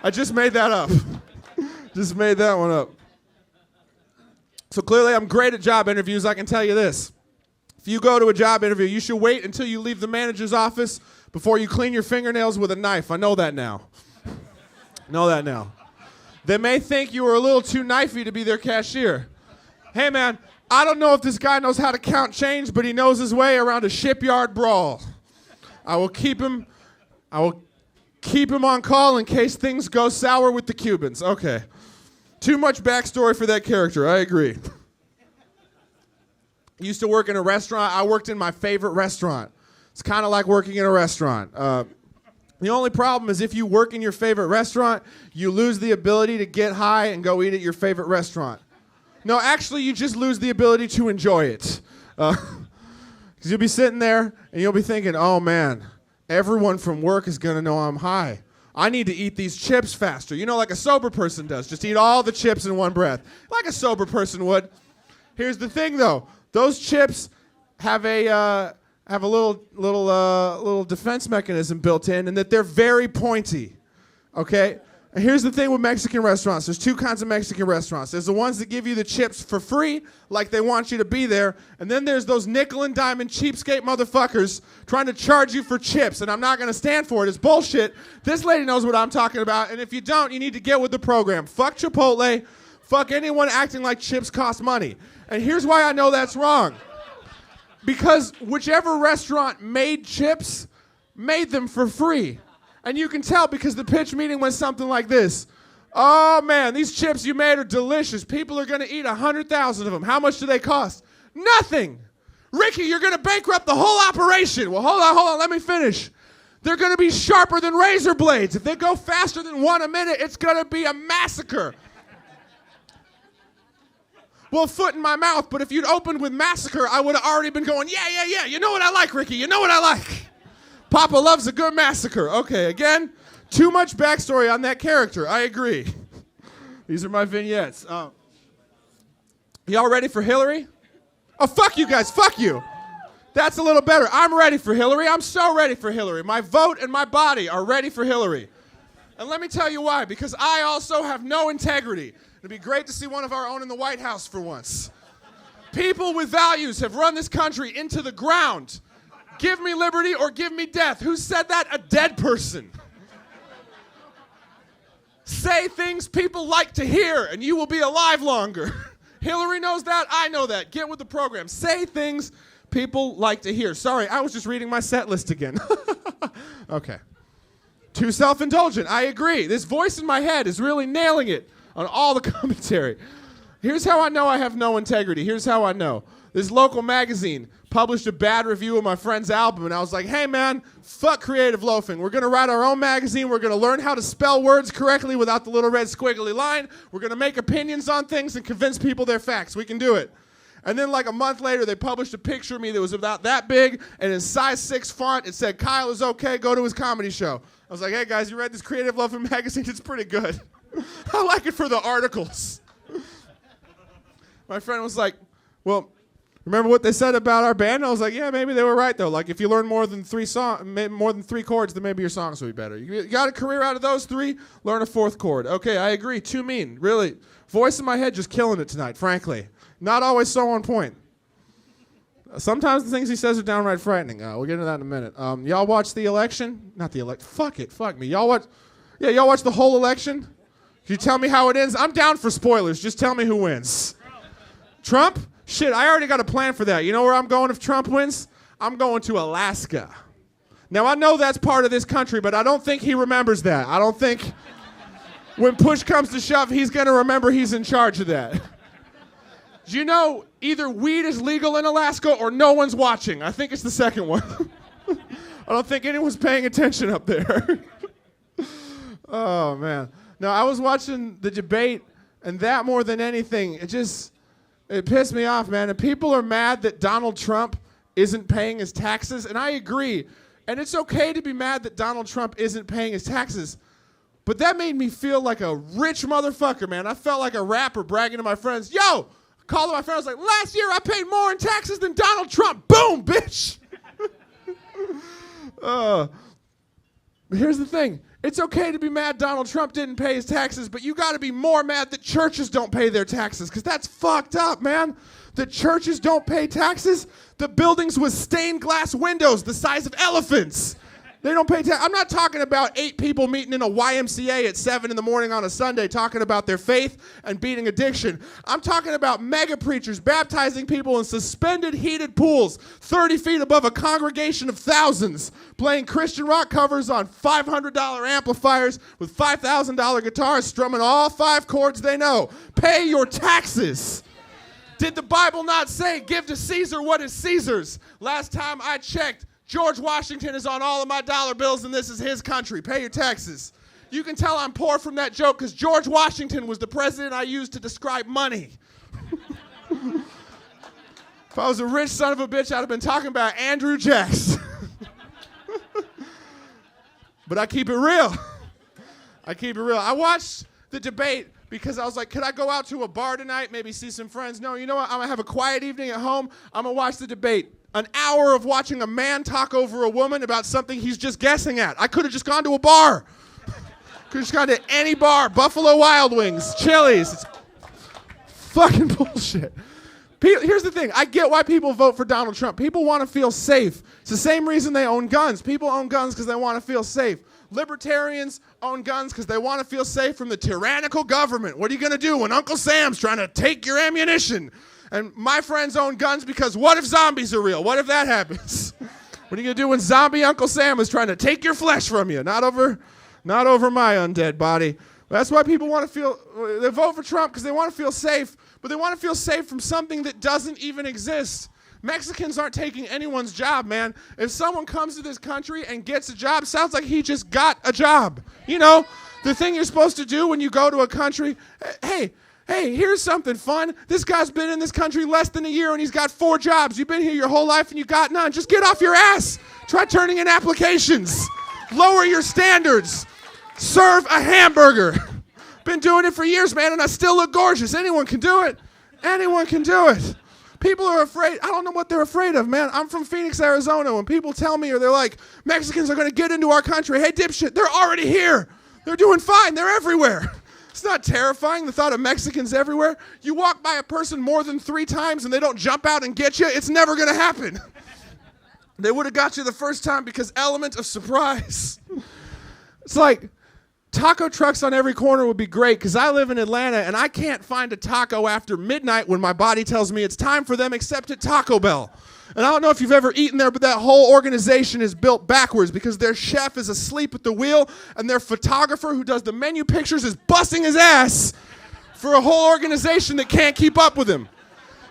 I just made that up. Just made that one up. So clearly I'm great at job interviews. I can tell you this. If you go to a job interview, you should wait until you leave the manager's office before you clean your fingernails with a knife. I know that now. They may think you were a little too knifey to be their cashier. Hey, man, I don't know if this guy knows how to count change, but he knows his way around a shipyard brawl. I will keep him on call in case things go sour with the Cubans. Okay. Too much backstory for that character. I agree. Used to work in a restaurant. I worked in my favorite restaurant. It's kind of like working in a restaurant. The only problem is if you work in your favorite restaurant, you lose the ability to get high and go eat at your favorite restaurant. No, actually, you just lose the ability to enjoy it. Because you'll be sitting there and you'll be thinking, "Oh, man, everyone from work is going to know I'm high. I need to eat these chips faster." You know, like a sober person does. Just eat all the chips in one breath. Like a sober person would. Here's the thing, though. Those chips have a little defense mechanism built in, and that they're very pointy. Okay? And here's the thing with Mexican restaurants. There's two kinds of Mexican restaurants. There's the ones that give you the chips for free, like they want you to be there. And then there's those nickel and diamond cheapskate motherfuckers trying to charge you for chips. And I'm not going to stand for it. It's bullshit. This lady knows what I'm talking about. And if you don't, you need to get with the program. Fuck Chipotle. Fuck anyone acting like chips cost money. And here's why I know that's wrong. Because whichever restaurant made chips made them for free. And you can tell because the pitch meeting went something like this. "Oh, man, these chips you made are delicious. People are going to eat 100,000 of them. How much do they cost?" "Nothing." "Ricky, you're going to bankrupt the whole operation." "Well, hold on, let me finish. They're going to be sharper than razor blades. If they go faster than 1 a minute, it's going to be a massacre." "Well, foot in my mouth, but if you'd opened with massacre, I would have already been going, yeah. You know what I like, Ricky. You know what I like. Papa loves a good massacre." Okay, again, too much backstory on that character. I agree. These are my vignettes. Y'all ready for Hillary? Oh, fuck you guys. Fuck you. That's a little better. I'm ready for Hillary. I'm so ready for Hillary. My vote and my body are ready for Hillary. And let me tell you why. Because I also have no integrity. It'd be great to see one of our own in the White House for once. People with values have run this country into the ground. Give me liberty or give me death. Who said that? A dead person. Say things people like to hear and you will be alive longer. Hillary knows that. I know that. Get with the program. Say things people like to hear. Sorry, I was just reading my set list again. Okay. Too self-indulgent. I agree. This voice in my head is really nailing it on all the commentary. Here's how I know I have no integrity. Here's how I know. This local magazine published a bad review of my friend's album, and I was like, hey, man, fuck creative loafing. We're going to write our own magazine. We're going to learn how to spell words correctly without the little red squiggly line. We're going to make opinions on things and convince people they're facts. We can do it. And then like a month later, they published a picture of me that was about that big, and in size 6 font, it said, Kyle is okay, go to his comedy show. I was like, hey, guys, you read this creative loafing magazine? It's pretty good. I like it for the articles. My friend was like, well, remember what they said about our band? I was like, yeah, maybe they were right, though. Like, if you learn more than 3 chords, then maybe your songs will be better. You got a career out of those 3? Learn a 4th chord. Okay, I agree. Too mean. Really. Voice in my head just killing it tonight, frankly. Not always so on point. Sometimes the things he says are downright frightening. We'll get into that in a minute. Y'all watch the election? Not the election. Fuck it. Fuck me. Y'all watch the whole election? Can you tell me how it ends? I'm down for spoilers. Just tell me who wins. Trump? Shit, I already got a plan for that. You know where I'm going if Trump wins? I'm going to Alaska. Now, I know that's part of this country, but I don't think he remembers that. I don't think when push comes to shove, he's going to remember he's in charge of that. Do you know either weed is legal in Alaska or no one's watching? I think it's the second one. I don't think anyone's paying attention up there. Oh, man. No, I was watching the debate, and that more than anything, it pissed me off, man. And people are mad that Donald Trump isn't paying his taxes, and I agree. And it's okay to be mad that Donald Trump isn't paying his taxes, but that made me feel like a rich motherfucker, man. I felt like a rapper bragging to my friends, yo, called my friend, I was like, last year I paid more in taxes than Donald Trump. Boom, bitch. Here's the thing. It's okay to be mad Donald Trump didn't pay his taxes, but you got to be more mad that churches don't pay their taxes, because that's fucked up, man. The churches don't pay taxes. The buildings with stained glass windows the size of elephants. They don't pay taxes. I'm not talking about 8 people meeting in a YMCA at 7 in the morning on a Sunday talking about their faith and beating addiction. I'm talking about mega preachers baptizing people in suspended heated pools 30 feet above a congregation of thousands, playing Christian rock covers on $500 amplifiers with $5,000 guitars, strumming all 5 chords they know. Pay your taxes. Did the Bible not say, give to Caesar what is Caesar's? Last time I checked, George Washington is on all of my dollar bills, and this is his country. Pay your taxes. You can tell I'm poor from that joke because George Washington was the president I used to describe money. If I was a rich son of a bitch, I'd have been talking about Andrew Jackson. But I keep it real. I keep it real. I watched the debate because I was like, could I go out to a bar tonight, maybe see some friends? No, you know what? I'm going to have a quiet evening at home. I'm going to watch the debate. An hour of watching a man talk over a woman about something he's just guessing at. I could have just gone to a bar. Could have just gone to any bar. Buffalo Wild Wings, Chili's. It's fucking bullshit. Here's the thing. I get why people vote for Donald Trump. People want to feel safe. It's the same reason they own guns. People own guns because they want to feel safe. Libertarians own guns because they want to feel safe from the tyrannical government. What are you going to do when Uncle Sam's trying to take your ammunition? And my friends own guns because what if zombies are real? What if that happens? What are you going to do when zombie Uncle Sam is trying to take your flesh from you? Not over my undead body. That's why people want to feel, they vote for Trump because they want to feel safe, but they want to feel safe from something that doesn't even exist. Mexicans aren't taking anyone's job, man. If someone comes to this country and gets a job, sounds like he just got a job. You know, the thing you're supposed to do when you go to a country, hey, here's something fun. This guy's been in this country less than a year and he's got 4 jobs. You've been here your whole life and you got none. Just get off your ass. Try turning in applications. Lower your standards. Serve a hamburger. Been doing it for years, man, and I still look gorgeous. Anyone can do it. Anyone can do it. People are afraid. I don't know what they're afraid of, man. I'm from Phoenix, Arizona. When people tell me or they're like, Mexicans are going to get into our country. Hey, dipshit, they're already here. They're doing fine. They're everywhere. It's not terrifying, the thought of Mexicans everywhere. You walk by a person more than 3 times and they don't jump out and get you, it's never going to happen. They would have got you the first time because element of surprise. It's like taco trucks on every corner would be great because I live in Atlanta and I can't find a taco after midnight when my body tells me it's time for them except at Taco Bell. And I don't know if you've ever eaten there, but that whole organization is built backwards because their chef is asleep at the wheel and their photographer who does the menu pictures is busting his ass for a whole organization that can't keep up with him.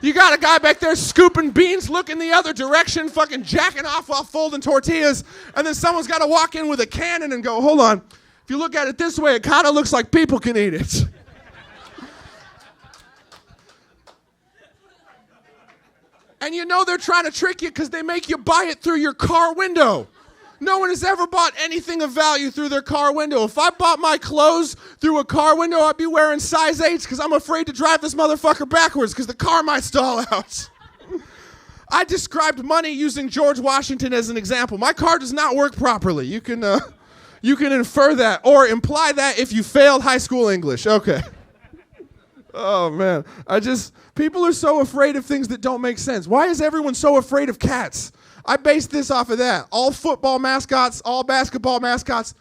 You got a guy back there scooping beans, looking the other direction, fucking jacking off while folding tortillas, and then someone's got to walk in with a cannon and go, hold on, if you look at it this way, it kind of looks like people can eat it. And you know they're trying to trick you because they make you buy it through your car window. No one has ever bought anything of value through their car window. If I bought my clothes through a car window, I'd be wearing size 8s because I'm afraid to drive this motherfucker backwards because the car might stall out. I described money using George Washington as an example. My car does not work properly. You can infer that or imply that if you failed high school English. Okay. Oh, man. People are so afraid of things that don't make sense. Why is everyone so afraid of cats? I based this off of that. All football mascots, all basketball mascots,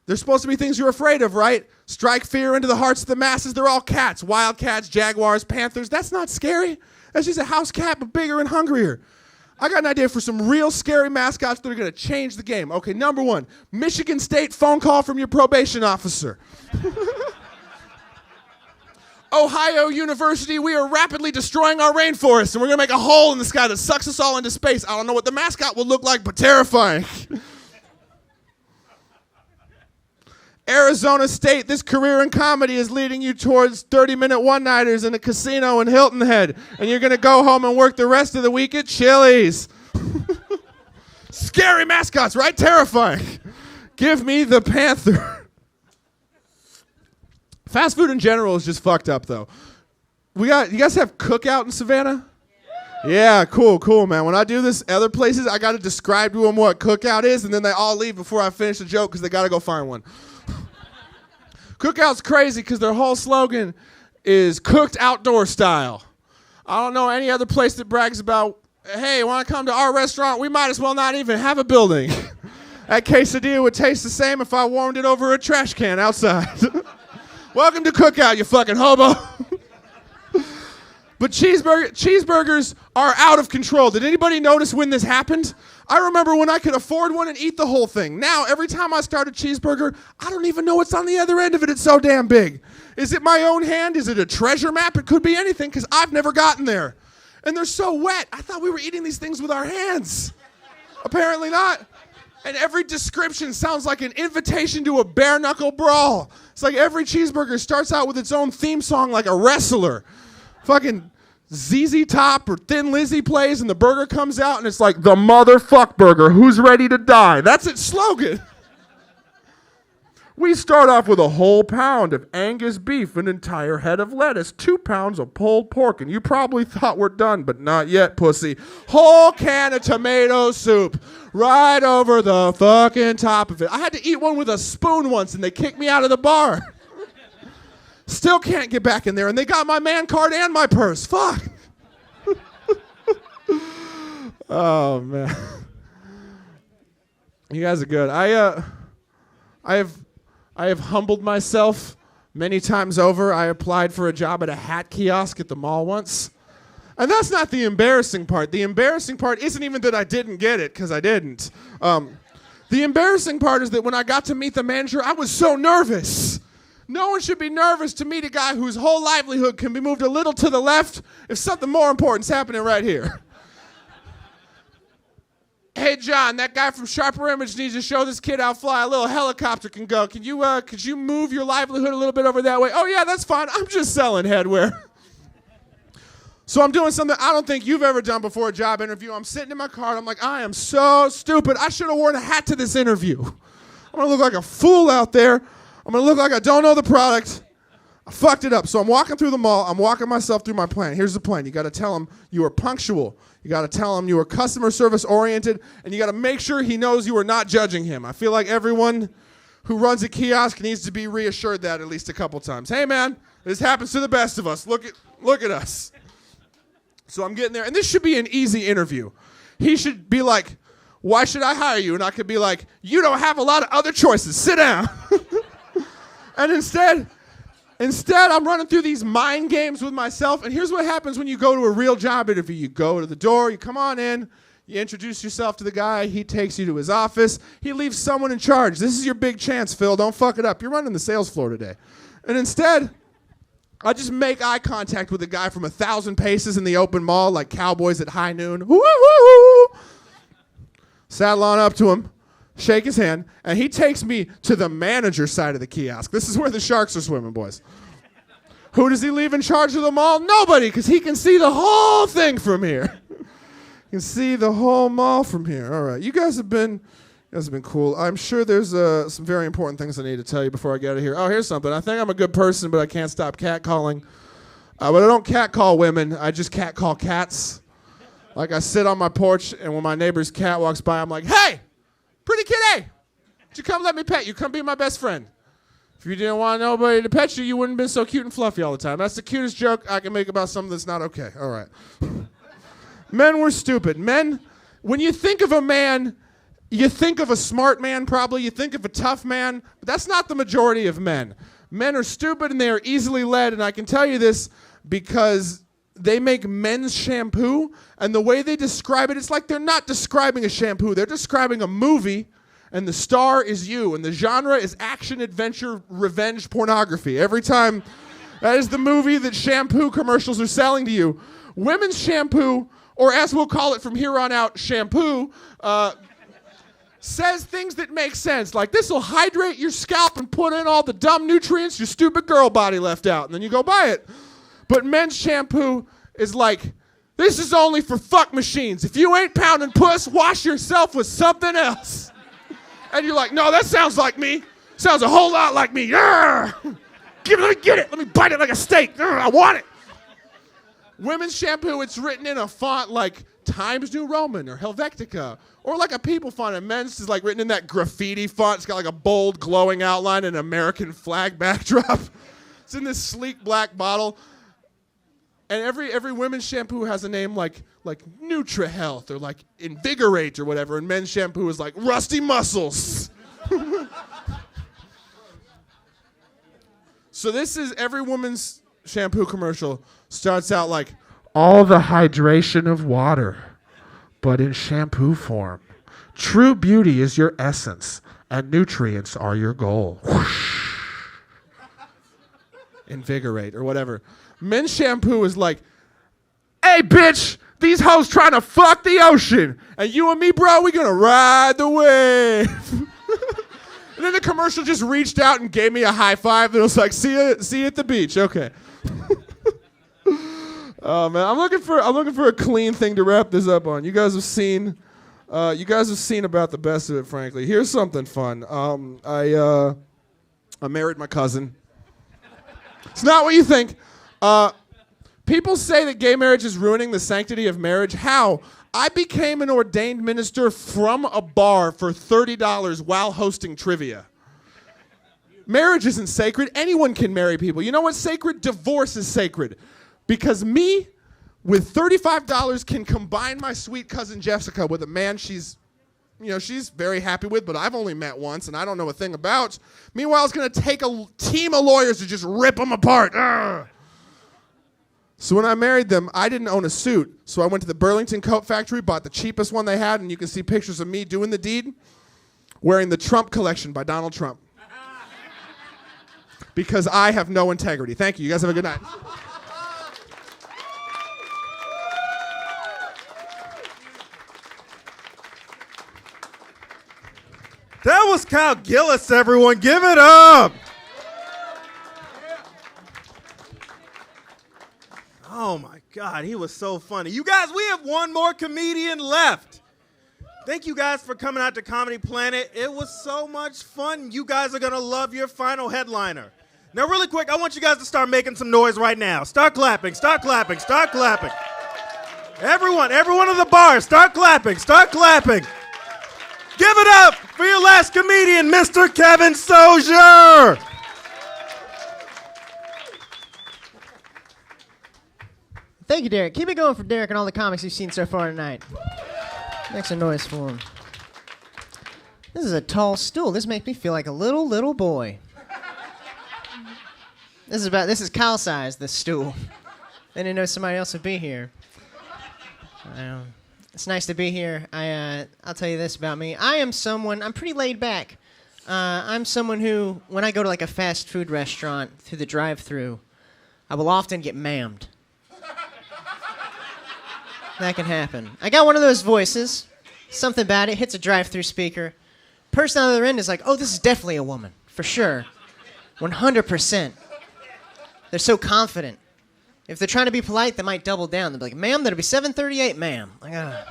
they're supposed to be things you're afraid of, right? Strike fear into the hearts of the masses. They're all cats. Wildcats, jaguars, panthers. That's not scary. That's just a house cat, but bigger and hungrier. I got an idea for some real scary mascots that are going to change the game. Okay, number 1, Michigan State phone call from your probation officer. Ohio University, we are rapidly destroying our rainforest, and we're going to make a hole in the sky that sucks us all into space. I don't know what the mascot will look like, but terrifying. Arizona State, this career in comedy is leading you towards 30-minute one-nighters in a casino in Hilton Head, and you're going to go home and work the rest of the week at Chili's. Scary mascots, right? Terrifying. Give me the panther. Fast food in general is just fucked up, though. You guys have Cookout in Savannah? Yeah, cool, man. When I do this other places, I got to describe to them what Cookout is, and then they all leave before I finish the joke because they got to go find one. Cookout's crazy because their whole slogan is cooked outdoor style. I don't know any other place that brags about, hey, want to come to our restaurant? We might as well not even have a building. That quesadilla would taste the same if I warmed it over a trash can outside. Welcome to Cookout, you fucking hobo. But cheeseburgers are out of control. Did anybody notice when this happened? I remember when I could afford one and eat the whole thing. Now, every time I start a cheeseburger, I don't even know what's on the other end of it. It's so damn big. Is it my own hand? Is it a treasure map? It could be anything because I've never gotten there. And they're so wet. I thought we were eating these things with our hands. Apparently not. And every description sounds like an invitation to a bare-knuckle brawl. It's like every cheeseburger starts out with its own theme song like a wrestler. Fucking ZZ Top or Thin Lizzy plays and the burger comes out and it's like, the motherfuck burger, who's ready to die? That's its slogan. We start off with a whole pound of Angus beef, an entire head of lettuce, 2 pounds of pulled pork, and you probably thought we're done, but not yet, pussy. Whole can of tomato soup right over the fucking top of it. I had to eat one with a spoon once, and they kicked me out of the bar. Still can't get back in there, and they got my man card and my purse. Fuck. Oh, man. You guys are good. I have humbled myself many times over. I applied for a job at a hat kiosk at the mall once. And that's not the embarrassing part. The embarrassing part isn't even that I didn't get it, because I didn't. The embarrassing part is that when I got to meet the manager, I was so nervous. No one should be nervous to meet a guy whose whole livelihood can be moved a little to the left if something more important's happening right here. Hey, John, that guy from Sharper Image needs to show this kid how fly a little helicopter can go. Could you move your livelihood a little bit over that way? Oh, yeah, that's fine. I'm just selling headwear. So I'm doing something I don't think you've ever done before a job interview. I'm sitting in my car, and I'm like, I am so stupid. I should have worn a hat to this interview. I'm going to look like a fool out there. I'm going to look like I don't know the product. I fucked it up. So I'm walking through the mall. I'm walking myself through my plan. Here's the plan. You got to tell him you are punctual. You got to tell him you are customer service oriented, and you got to make sure he knows you are not judging him. I feel like everyone who runs a kiosk needs to be reassured that at least a couple times. Hey, man, this happens to the best of us. Look at us. So I'm getting there, and this should be an easy interview. He should be like, why should I hire you? And I could be like, you don't have a lot of other choices. Sit down. And instead, I'm running through these mind games with myself, and here's what happens when you go to a real job interview. You go to the door, you come on in, you introduce yourself to the guy, he takes you to his office, he leaves someone in charge. This is your big chance, Phil. Don't fuck it up. You're running the sales floor today. And instead, I just make eye contact with a guy from 1,000 paces in the open mall, like cowboys at high noon. Woo-woo-woo. Saddle on up to him, shake his hand, and he takes me to the manager side of the kiosk. This is where the sharks are swimming, boys. Who does he leave in charge of the mall? Nobody, because he can see the whole thing from here. He can see the whole mall from here. All right, you guys have been cool. I'm sure there's some very important things I need to tell you before I get out of here. Oh, here's something. I think I'm a good person, but I can't stop catcalling. But I don't catcall women. I just catcall cats. Like I sit on my porch, and when my neighbor's cat walks by, I'm like, hey, pretty kitty, would you come let me pet you? Come be my best friend. If you didn't want nobody to pet you, you wouldn't have been so cute and fluffy all the time. That's the cutest joke I can make about something that's not okay. All right. Men were stupid. Men, when you think of a man, you think of a smart man probably, you think of a tough man, but that's not the majority of men. Men are stupid and they are easily led, and I can tell you this because they make men's shampoo, and the way they describe it, it's like they're not describing a shampoo, they're describing a movie, and the star is you, and the genre is action, adventure, revenge, pornography. Every time, that is the movie that shampoo commercials are selling to you. Women's shampoo, or as we'll call it from here on out, shampoo, says things that make sense, like this will hydrate your scalp and put in all the dumb nutrients your stupid girl body left out, and then you go buy it. But men's shampoo is like, this is only for fuck machines. If you ain't pounding puss, wash yourself with something else. And you're like, no, that sounds like me. Sounds a whole lot like me. Let me get it. Let me bite it like a steak. I want it. Women's shampoo, it's written in a font like Times New Roman or Helvetica, or like a people font. And men's is like written in that graffiti font. It's got like a bold, glowing outline and an American flag backdrop. It's in this sleek black bottle. And every women's shampoo has a name like Nutri-Health or like Invigorate or whatever. And men's shampoo is like Rusty Muscles. So this is every woman's shampoo commercial starts out like, all the hydration of water, but in shampoo form. True beauty is your essence, and nutrients are your goal. Whoosh. Invigorate or whatever. Men's shampoo is like, hey, bitch, these hoes trying to fuck the ocean, and you and me, bro, we gonna ride the wave. And then the commercial just reached out and gave me a high five, and it was like, see you at the beach. Okay. Oh man, I'm looking for a clean thing to wrap this up on. You guys have seen about the best of it, frankly. Here's something fun. I married my cousin. It's not what you think. People say that gay marriage is ruining the sanctity of marriage. How? I became an ordained minister from a bar for $30 while hosting trivia. Marriage isn't sacred. Anyone can marry people. You know what's sacred? Divorce is sacred. Because me, with $35, can combine my sweet cousin Jessica with a man she's very happy with, but I've only met once and I don't know a thing about. Meanwhile, it's going to take a team of lawyers to just rip them apart. Ugh. So when I married them, I didn't own a suit. So I went to the Burlington Coat Factory, bought the cheapest one they had, and you can see pictures of me doing the deed, wearing the Trump collection by Donald Trump. Because I have no integrity. Thank you. You guys have a good night. That was Kyle Gillis, everyone. Give it up. Oh, my God. He was so funny. You guys, we have one more comedian left. Thank you guys for coming out to Comedy Planet. It was so much fun. You guys are going to love your final headliner. Now, really quick, I want you guys to start making some noise right now. Start clapping. Start clapping. Start clapping. Everyone at the bar, start clapping. Start clapping. Give it up for your last comedian, Mr. Kevin Saucier. Thank you, Derek. Keep it going for Derek and all the comics you've seen so far tonight. Make some noise for him. This is a tall stool. This makes me feel like a little boy. This is Kyle size, this stool. They didn't know somebody else would be here. It's nice to be here. I'll tell you this about me. I'm pretty laid back. I'm someone who, when I go to like a fast food restaurant through the drive-thru, I will often get mammed. That can happen. I got one of those voices. Something about it hits a drive-through speaker. Person on the other end is like, oh, this is definitely a woman. For sure. 100%. They're so confident. If they're trying to be polite, they might double down. They'll be like, ma'am, that'll be 7:38, ma'am. Like, I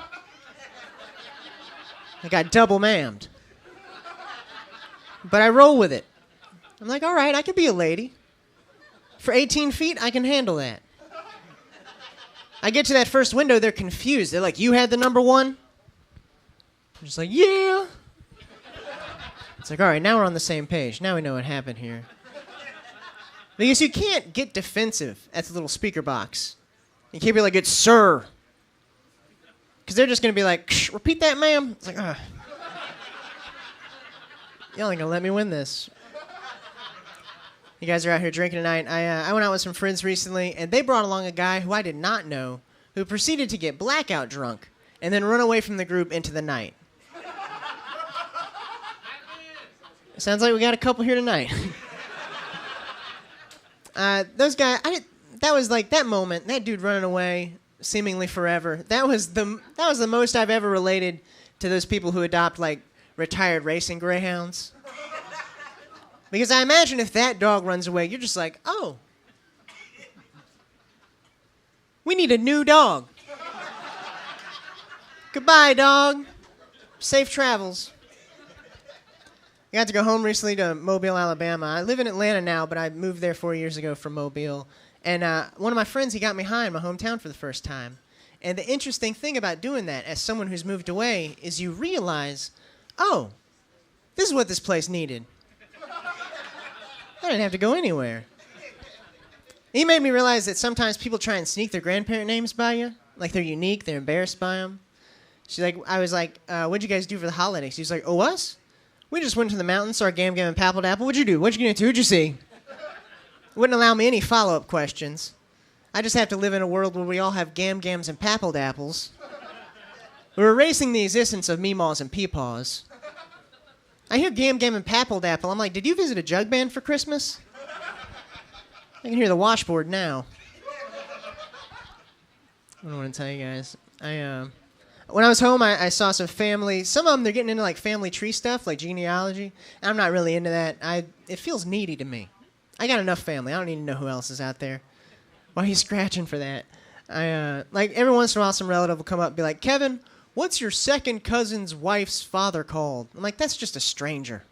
got double mammed. But I roll with it. I'm like, all right, I could be a lady. For 18 feet, I can handle that. I get to that first window, they're confused. They're like, you had the number one? I'm just like, yeah. It's like, all right, now we're on the same page. Now we know what happened here. Because you can't get defensive at the little speaker box. You can't be like, it's sir. Because they're just going to be like, repeat that, ma'am. It's like, ugh. Y'all ain't going to let me win this. You guys are out here drinking tonight. I went out with some friends recently, and they brought along a guy who I did not know, who proceeded to get blackout drunk and then run away from the group into the night. Sounds like we got a couple here tonight. Those guys, that was like that moment, that dude running away seemingly forever. That was the most I've ever related to those people who adopt like retired racing greyhounds. Because I imagine if that dog runs away, you're just like, oh, we need a new dog. Goodbye, dog. Safe travels. I got to go home recently to Mobile, Alabama. I live in Atlanta now, but I moved there 4 years ago from Mobile. And one of my friends, he got me high in my hometown for the first time. And the interesting thing about doing that as someone who's moved away is you realize, oh, this is what this place needed. I didn't have to go anywhere. He made me realize that sometimes people try and sneak their grandparent names by you. Like they're unique, they're embarrassed by them. I was like, what'd you guys do for the holidays? He's like, oh, us? We just went to the mountains, saw Gam Gam and Papal Dapple. What'd you do? What'd you get into? Who'd you see? Wouldn't allow me any follow-up questions. I just have to live in a world where we all have Gam Gams and Papal Dapples. We're erasing the existence of Meemaws and Peepaws. I hear Gam Gam and Papal Dapple. I'm like, did you visit a jug band for Christmas? I can hear the washboard now. I don't want to tell you guys. When I was home, I saw some family. Some of them, they're getting into like family tree stuff, like genealogy. I'm not really into that. It feels needy to me. I got enough family. I don't need to know who else is out there. Why are you scratching for that? Like every once in a while, some relative will come up and be like, Kevin, what's your second cousin's wife's father called? I'm like, that's just a stranger.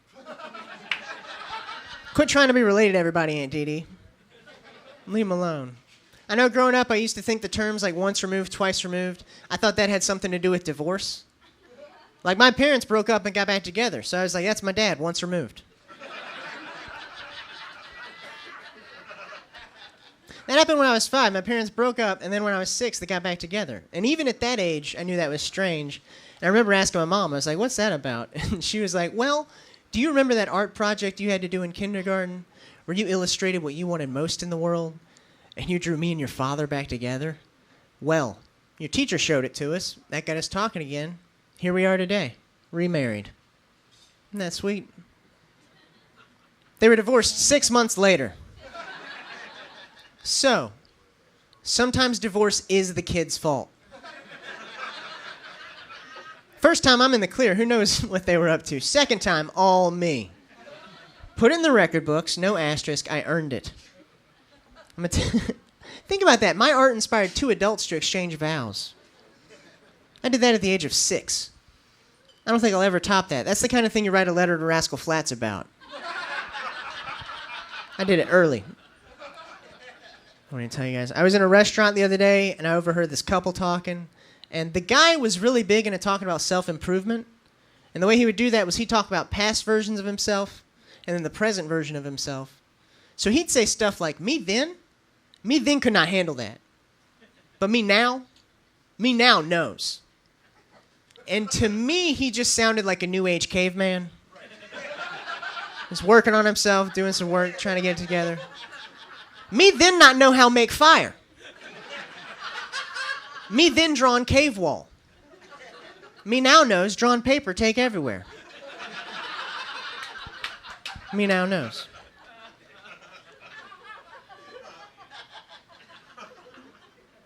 Quit trying to be related to everybody, Aunt Dee Dee. Leave him alone. I know growing up, I used to think the terms like once removed, twice removed, I thought that had something to do with divorce. Like my parents broke up and got back together, so I was like, that's my dad, once removed. That happened when I was 5. My parents broke up, and then when I was 6, they got back together. And even at that age, I knew that was strange. And I remember asking my mom, I was like, what's that about? And she was like, well, do you remember that art project you had to do in kindergarten where you illustrated what you wanted most in the world, and you drew me and your father back together? Well, your teacher showed it to us. That got us talking again. Here we are today, remarried. Isn't that sweet? They were divorced 6 months later. So, sometimes divorce is the kid's fault. First time, I'm in the clear. Who knows what they were up to? Second time, all me. Put it in the record books, no asterisk, I earned it. Think about that. My art inspired 2 adults to exchange vows. I did that at the age of 6. I don't think I'll ever top that. That's the kind of thing you write a letter to Rascal Flatts about. I did it early. I want to tell you guys. I was in a restaurant the other day, and I overheard this couple talking. And the guy was really big into talking about self-improvement. And the way he would do that was he'd talk about past versions of himself and then the present version of himself. So he'd say stuff like, me then could not handle that. But me now knows. And to me, he just sounded like a new age caveman. He's working on himself, doing some work, trying to get it together. Me then not know how make fire. Me then drawn cave wall. Me now knows drawn paper take everywhere. Me now knows.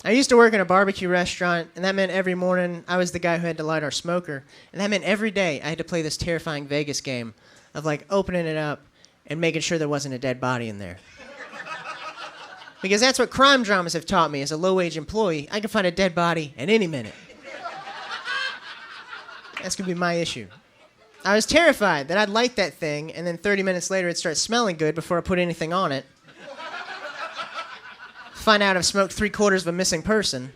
I used to work in a barbecue restaurant, and that meant every morning I was the guy who had to light our smoker. And that meant every day I had to play this terrifying Vegas game of like opening it up and making sure there wasn't a dead body in there. Because that's what crime dramas have taught me as a low-wage employee. I can find a dead body at any minute. That's going to be my issue. I was terrified that I'd light that thing, and then 30 minutes later it'd start smelling good before I put anything on it. Find out I've smoked 3/4 of a missing person.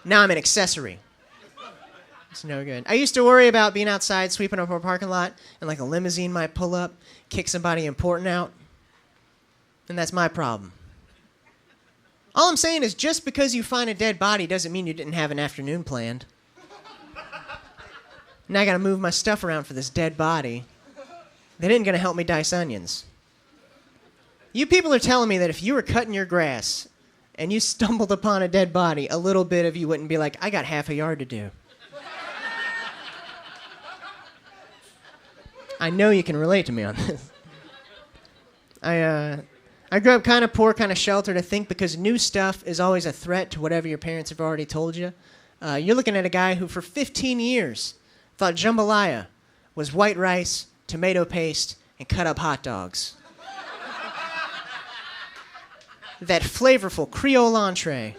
Now I'm an accessory. It's no good. I used to worry about being outside sweeping up a parking lot, and like a limousine might pull up, kick somebody important out. And that's my problem. All I'm saying is just because you find a dead body doesn't mean you didn't have an afternoon planned. Now I gotta move my stuff around for this dead body. They didn't gonna help me dice onions. You people are telling me that if you were cutting your grass and you stumbled upon a dead body, a little bit of you wouldn't be like, I got half a yard to do. I know you can relate to me on this. I grew up kind of poor, kind of sheltered, I think, because new stuff is always a threat to whatever your parents have already told you. You're looking at a guy who for 15 years thought jambalaya was white rice, tomato paste, and cut up hot dogs. That flavorful Creole entree,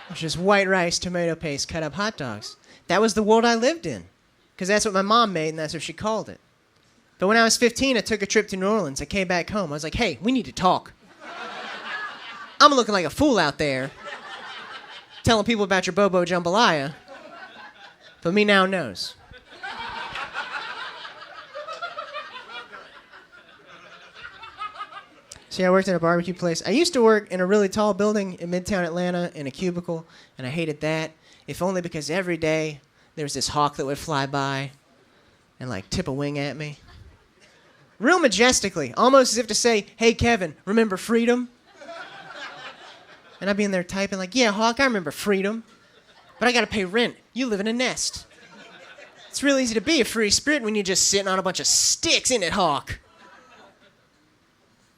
which is white rice, tomato paste, cut up hot dogs. That was the world I lived in, because that's what my mom made and that's what she called it. But when I was 15, I took a trip to New Orleans. I came back home. I was like, hey, we need to talk. I'm looking like a fool out there, telling people about your Bobo jambalaya, but me now knows. See, I worked at a barbecue place. I used to work in a really tall building in Midtown Atlanta in a cubicle, and I hated that, if only because every day there was this hawk that would fly by and, like, tip a wing at me. Real majestically, almost as if to say, hey, Kevin, remember freedom? And I'd be in there typing like, yeah, Hawk, I remember freedom, but I gotta pay rent. You live in a nest. It's real easy to be a free spirit when you're just sitting on a bunch of sticks, isn't it, Hawk?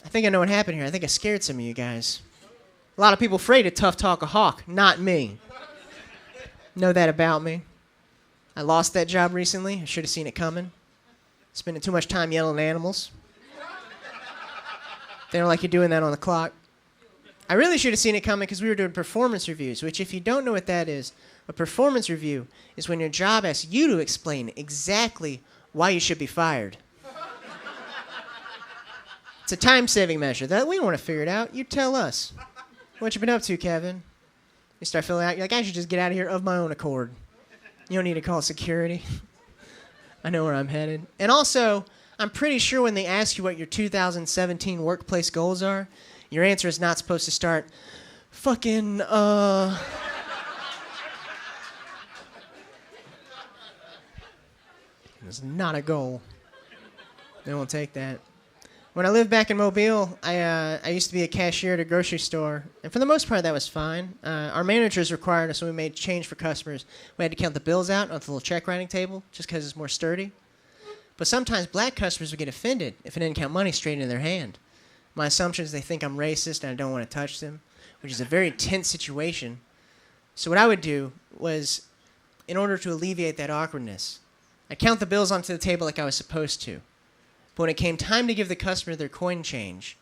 I think I know what happened here. I think I scared some of you guys. A lot of people afraid to tough talk a Hawk, not me. Know that about me. I lost that job recently. I should have seen it coming. Spending too much time yelling at animals. They don't like you doing that on the clock. I really should have seen it coming because we were doing performance reviews, which if you don't know what that is, a performance review is when your job asks you to explain exactly why you should be fired. It's a time-saving measure. That we don't want to figure it out. You tell us. What you been up to, Kevin? You start filling out. You're like, I should just get out of here of my own accord. You don't need to call security. I know where I'm headed. And also, I'm pretty sure when they ask you what your 2017 workplace goals are, your answer is not supposed to start, fucking, It's not a goal. They won't take that. When I lived back in Mobile, I used to be a cashier at a grocery store, and for the most part, that was fine. Our managers required us when we made change for customers, we had to count the bills out on the little check writing table, just because it's more sturdy. But sometimes black customers would get offended if I didn't count money straight in their hand. My assumption is they think I'm racist and I don't want to touch them, which is a very tense situation. So what I would do was, in order to alleviate that awkwardness, I'd count the bills onto the table like I was supposed to. But when it came time to give the customer their coin change,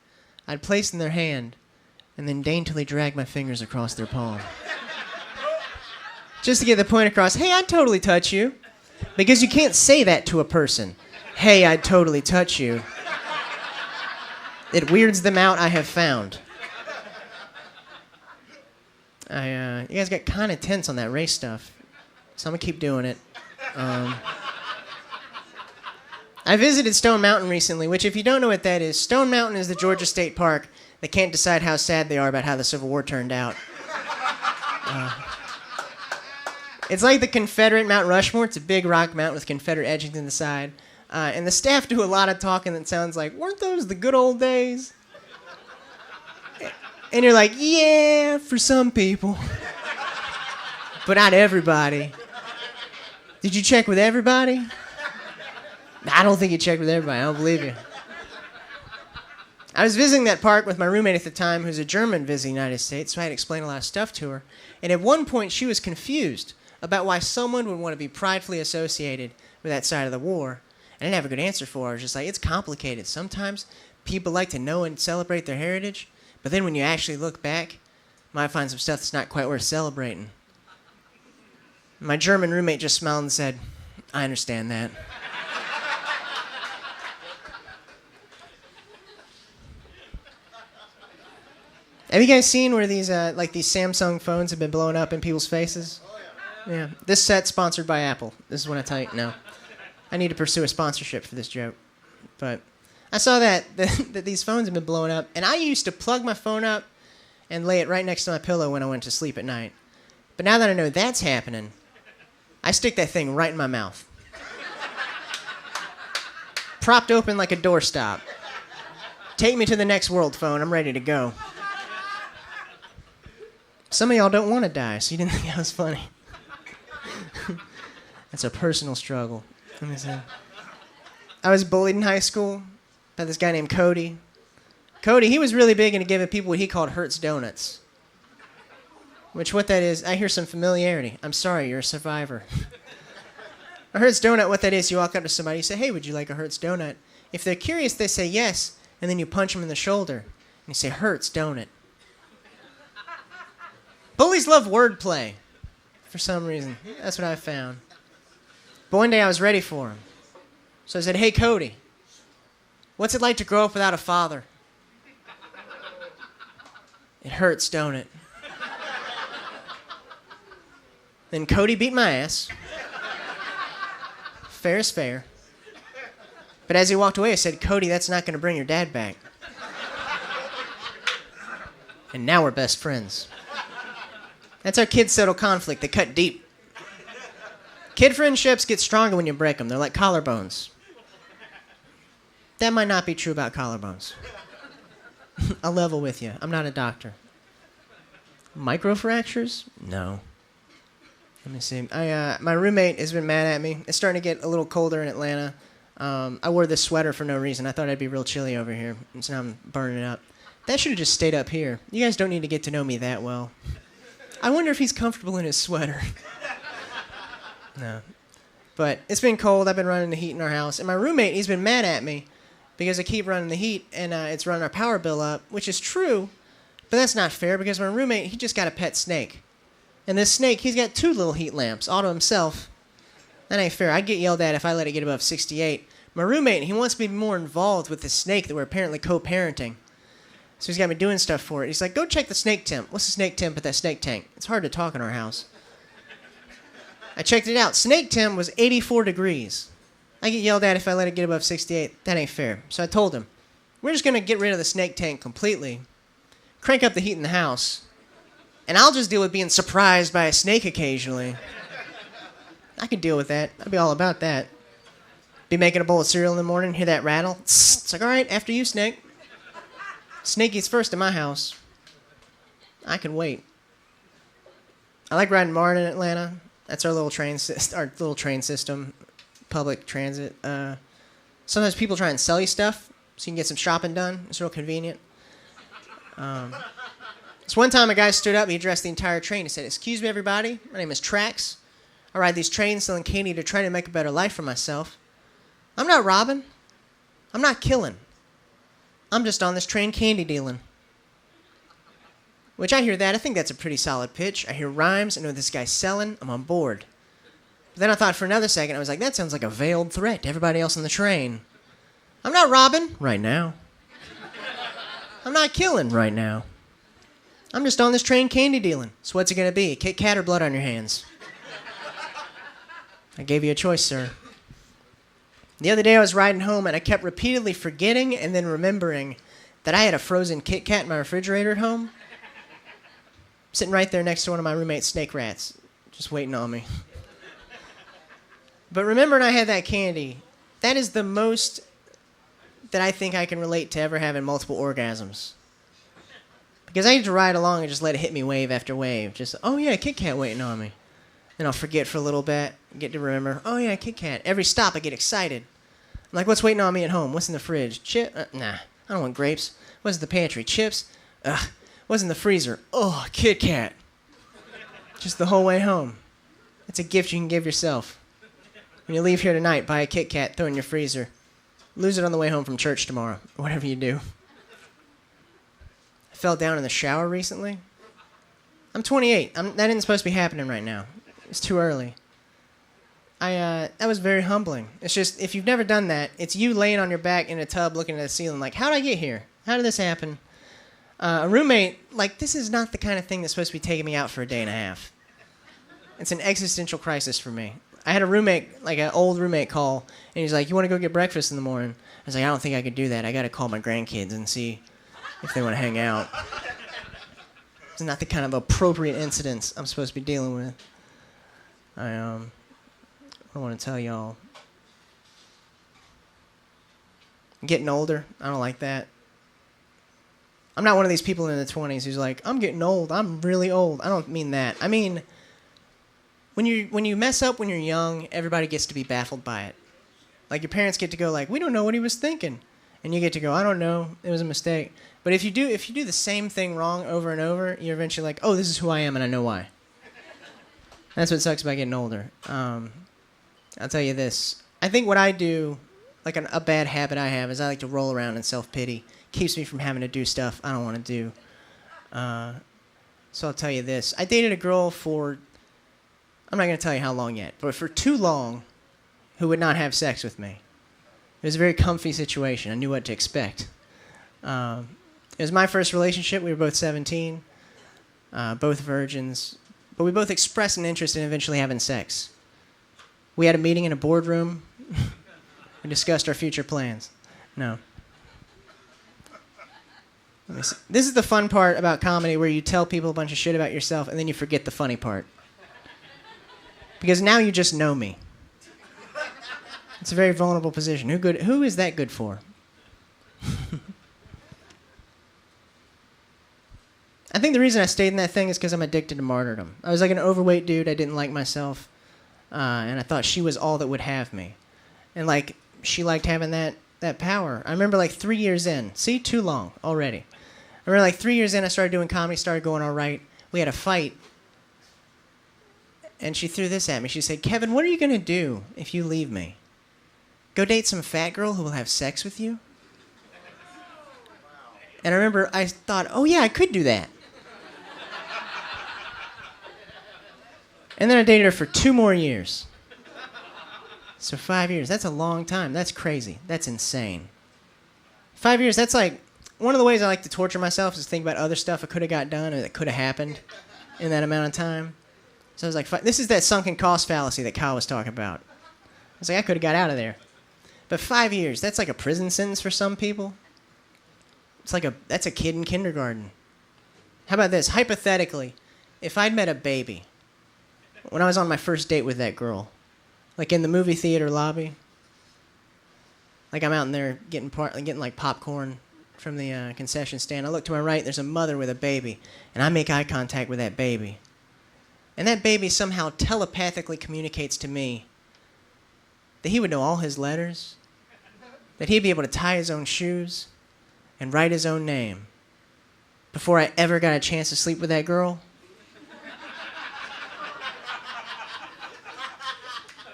I'd place in their hand and then daintily drag my fingers across their palm. Just to get the point across, hey, I'd totally touch you. Because you can't say that to a person. Hey, I'd totally touch you. It weirds them out, I have found. You guys got kind of tense on that race stuff, so I'm going to keep doing it. I visited Stone Mountain recently, which if you don't know what that is, Stone Mountain is the Georgia State Park that can't decide how sad they are about how the Civil War turned out. It's like the Confederate Mount Rushmore. It's a big rock mountain with Confederate edging to the side. And the staff do a lot of talking that sounds like, weren't those the good old days? And you're like, yeah, for some people. But not everybody. Did you check with everybody? I don't think you checked with everybody. I don't believe you. I was visiting that park with my roommate at the time, who's a German visiting the United States, so I had to explain a lot of stuff to her. And at one point, she was confused about why someone would want to be pridefully associated with that side of the war. I didn't have a good answer for her. I was just like, it's complicated. Sometimes people like to know and celebrate their heritage, but then when you actually look back, you might find some stuff that's not quite worth celebrating. My German roommate just smiled and said, I understand that. Have you guys seen where these these Samsung phones have been blowing up in people's faces? Oh, yeah. This set's sponsored by Apple. This is what I tell you now. I need to pursue a sponsorship for this joke. But I saw that these phones have been blowing up, and I used to plug my phone up and lay it right next to my pillow when I went to sleep at night. But now that I know that's happening, I stick that thing right in my mouth. Propped open like a doorstop. Take me to the next world, phone. I'm ready to go. Some of y'all don't want to die, so you didn't think that was funny. That's a personal struggle. Let me see. I was bullied in high school by this guy named Cody. Cody, he was really big into giving people what he called Hertz Donuts. Which, what that is, I hear some familiarity. I'm sorry, you're a survivor. A Hertz Donut, what that is, you walk up to somebody, you say, hey, would you like a Hertz Donut? If they're curious, they say yes, and then you punch them in the shoulder. And you say, Hertz Donut. Bullies love wordplay, for some reason. That's what I found. But one day I was ready for him. So I said, hey, Cody, what's it like to grow up without a father? It hurts, don't it? Then Cody beat my ass. Fair is fair. But as he walked away, I said, Cody, that's not going to bring your dad back. And now we're best friends. That's how kids settle conflict. They cut deep. Kid friendships get stronger when you break them. They're like collarbones. That might not be true about collarbones. I'll level with you. I'm not a doctor. Microfractures? No. Let me see. My roommate has been mad at me. It's starting to get a little colder in Atlanta. I wore this sweater for no reason. I thought I'd be real chilly over here, and so now I'm burning it up. That should have just stayed up here. You guys don't need to get to know me that well. I wonder if he's comfortable in his sweater. No. But it's been cold. I've been running the heat in our house. And my roommate, he's been mad at me because I keep running the heat, and it's running our power bill up, which is true, but that's not fair because my roommate, he just got a pet snake. And this snake, he's got 2 little heat lamps all to himself. That ain't fair. I'd get yelled at if I let it get above 68. My roommate, he wants me to be more involved with this snake that we're apparently co-parenting. So he's got me doing stuff for it. He's like, go check the snake temp. What's the snake temp at that snake tank? It's hard to talk in our house. I checked it out. Snake temp was 84 degrees. I get yelled at if I let it get above 68. That ain't fair. So I told him, we're just going to get rid of the snake tank completely, crank up the heat in the house, and I'll just deal with being surprised by a snake occasionally. I could deal with that. I'd be all about that. Be making a bowl of cereal in the morning, hear that rattle. It's like, all right, after you, snake. Snakey's first in my house. I can wait. I like riding MARTA in Atlanta. That's our little train system, public transit. Sometimes people try and sell you stuff so you can get some shopping done. It's real convenient. So one time a guy stood up, he addressed the entire train. He said, excuse me, everybody. My name is Trax. I ride these trains selling candy to try to make a better life for myself. I'm not robbing. I'm not killing. I'm just on this train candy dealing. Which I hear that. I think that's a pretty solid pitch. I hear rhymes. I know this guy's selling. I'm on board. But then I thought for another second, I was like, that sounds like a veiled threat to everybody else on the train. I'm not robbing right now. I'm not killing right now. I'm just on this train candy dealing. So what's it going to be? Kit Kat or blood on your hands? I gave you a choice, sir. The other day I was riding home and I kept repeatedly forgetting and then remembering that I had a frozen Kit Kat in my refrigerator at home. Sitting right there next to one of my roommate's snake rats, just waiting on me. But remembering I had that candy, that is the most that I think I can relate to ever having multiple orgasms. Because I used to ride along and just let it hit me wave after wave. Just, oh yeah, Kit Kat waiting on me. Then I'll forget for a little bit, get to remember, oh yeah, Kit Kat. Every stop I get excited. I'm like, what's waiting on me at home? What's in the fridge? Chip? Nah. I don't want grapes. What's in the pantry? Chips? Ugh. What's in the freezer? Oh, Kit Kat. Just the whole way home. It's a gift you can give yourself. When you leave here tonight, buy a Kit Kat, throw it in your freezer. Lose it on the way home from church tomorrow, whatever you do. I fell down in the shower recently. I'm 28. That isn't supposed to be happening right now. It's too early. That was very humbling. It's just, if you've never done that, it's you laying on your back in a tub looking at the ceiling like, how did I get here? How did this happen? A roommate, like, this is not the kind of thing that's supposed to be taking me out for a day and a half. It's an existential crisis for me. I had a roommate, like an old roommate call, and he's like, you want to go get breakfast in the morning? I was like, I don't think I could do that. I got to call my grandkids and see if they want to hang out. It's not the kind of appropriate incidents I'm supposed to be dealing with. I want to tell y'all. I'm getting older. I don't like that. I'm not one of these people in the 20s who's like, I'm getting old. I'm really old. I don't mean that. I mean, when you mess up when you're young, everybody gets to be baffled by it. Like, your parents get to go like, we don't know what he was thinking. And you get to go, I don't know. It was a mistake. But if you do the same thing wrong over and over, you're eventually like, oh, this is who I am and I know why. That's what sucks about getting older. I'll tell you this. I think what I do, like a bad habit I have, is I like to roll around in self-pity. Keeps me from having to do stuff I don't want to do. So I'll tell you this. I dated a girl for, I'm not going to tell you how long yet, but for too long, who would not have sex with me. It was a very comfy situation. I knew what to expect. It was my first relationship. We were both 17, both virgins, but we both expressed an interest in eventually having sex. We had a meeting in a boardroom. We discussed our future plans. No. Let me see. This is the fun part about comedy, where you tell people a bunch of shit about yourself and then you forget the funny part. Because now you just know me. It's a very vulnerable position. Who is that good for? I think the reason I stayed in that thing is because I'm addicted to martyrdom. I was like an overweight dude. I didn't like myself. And I thought she was all that would have me. And, like, she liked having that power. I remember, like, 3 years in. See? Too long already. I remember, like, 3 years in, I started doing comedy, started going all right. We had a fight. And she threw this at me. She said, Kevin, what are you going to do if you leave me? Go date some fat girl who will have sex with you? And I remember I thought, oh, yeah, I could do that. And then I dated her for 2 more years. So 5 years. That's a long time. That's crazy. That's insane. 5 years, that's like, one of the ways I like to torture myself is to think about other stuff I could have got done or that could have happened in that amount of time. So I was like, this is that sunken cost fallacy that Kyle was talking about. I was like, I could have got out of there. But 5 years, that's like a prison sentence for some people. It's like that's a kid in kindergarten. How about this? Hypothetically, if I'd met a baby when I was on my first date with that girl, like in the movie theater lobby, like I'm out in there getting like popcorn from the concession stand. I look to my right, there's a mother with a baby, and I make eye contact with that baby. And that baby somehow telepathically communicates to me that he would know all his letters, that he'd be able to tie his own shoes and write his own name before I ever got a chance to sleep with that girl.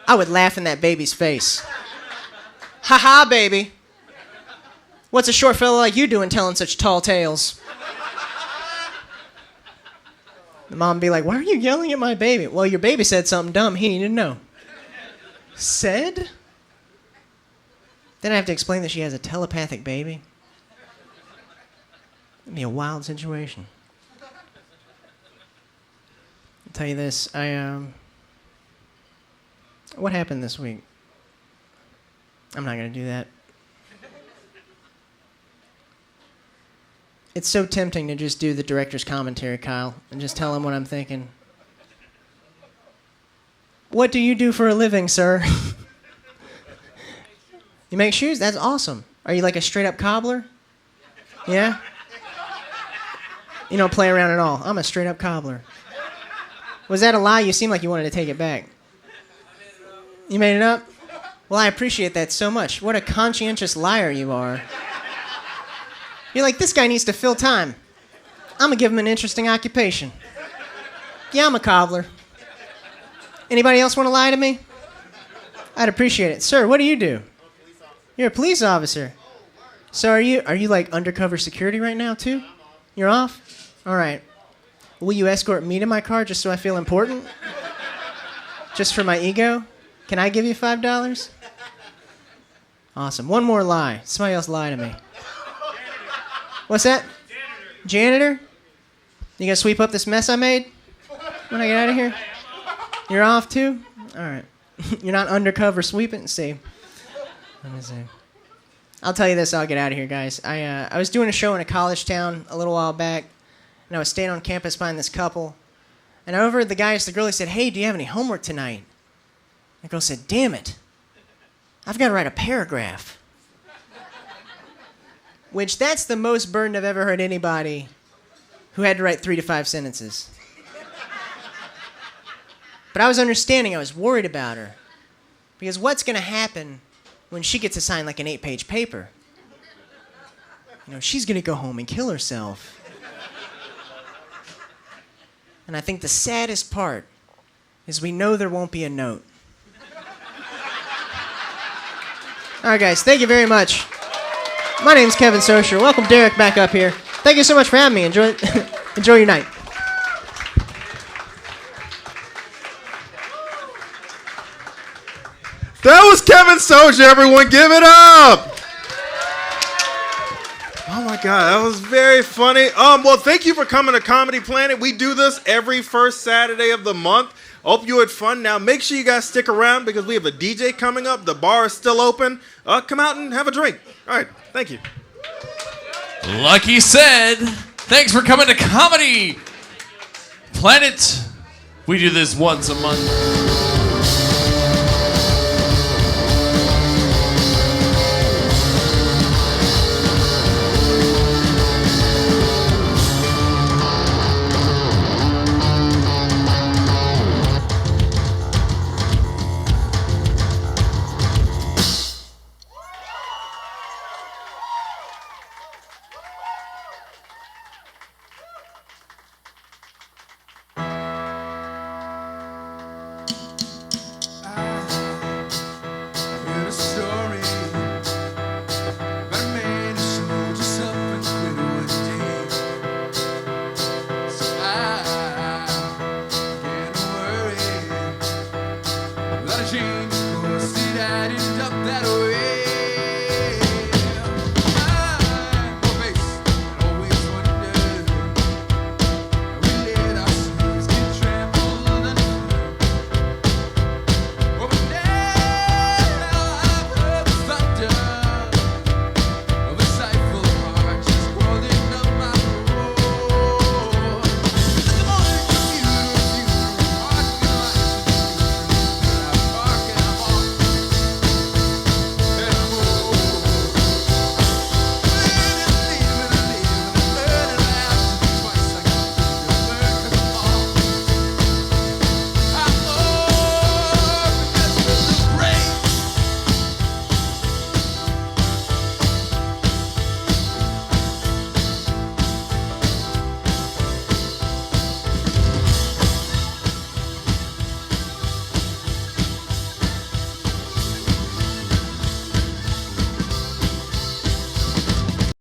I would laugh in that baby's face. Ha ha, baby. What's a short fellow like you doing telling such tall tales? The mom would be like, why are you yelling at my baby? Well, your baby said something dumb he needed to know. Said? Then I have to explain that she has a telepathic baby. It'd be a wild situation. I'll tell you this, what happened this week? I'm not going to do that. It's so tempting to just do the director's commentary, Kyle, and just tell him what I'm thinking. What do you do for a living, sir? You make shoes? That's awesome. Are you like a straight-up cobbler? Yeah? You don't play around at all. I'm a straight-up cobbler. Was that a lie? You seem like you wanted to take it back. You made it up? Well, I appreciate that so much. What a conscientious liar you are. You're like, this guy needs to fill time. I'm gonna give him an interesting occupation. Yeah, I'm a cobbler. Anybody else want to lie to me? I'd appreciate it. Sir, what do you do? You're a police officer. So are you like undercover security right now too? You're off? All right. Will you escort me to my car just so I feel important? Just for my ego? Can I give you $5? Awesome. One more lie. Somebody else lie to me. What's that? Janitor? You gonna sweep up this mess I made when I get out of here? You're off too? All right. You're not undercover sweeping? See. Let me see. I'll tell you this, I'll get out of here, guys. I was doing a show in a college town a little while back, and I was staying on campus behind this couple, and I overheard the guy ask the girl, he said, hey, do you have any homework tonight? The girl said, damn it. I've got to write a paragraph. Which, that's the most burden I've ever heard anybody who had to write 3 to 5 sentences. But I was understanding, I was worried about her. Because what's going to happen when she gets assigned like an 8-page paper? You know, she's going to go home and kill herself. And I think the saddest part is we know there won't be a note. All right, guys, thank you very much. My name's Kevin Saucier. Welcome Derek back up here. Thank you so much for having me. Enjoy your night. That was Kevin Saucier, everyone. Give it up. Oh my God, that was very funny. Well, thank you for coming to Comedy Planet. We do this every first Saturday of the month. Hope you had fun. Now, make sure you guys stick around because we have a DJ coming up. The bar is still open. Come out and have a drink. All right, thank you. Lucky said, thanks for coming to Comedy Planet. We do this once a month.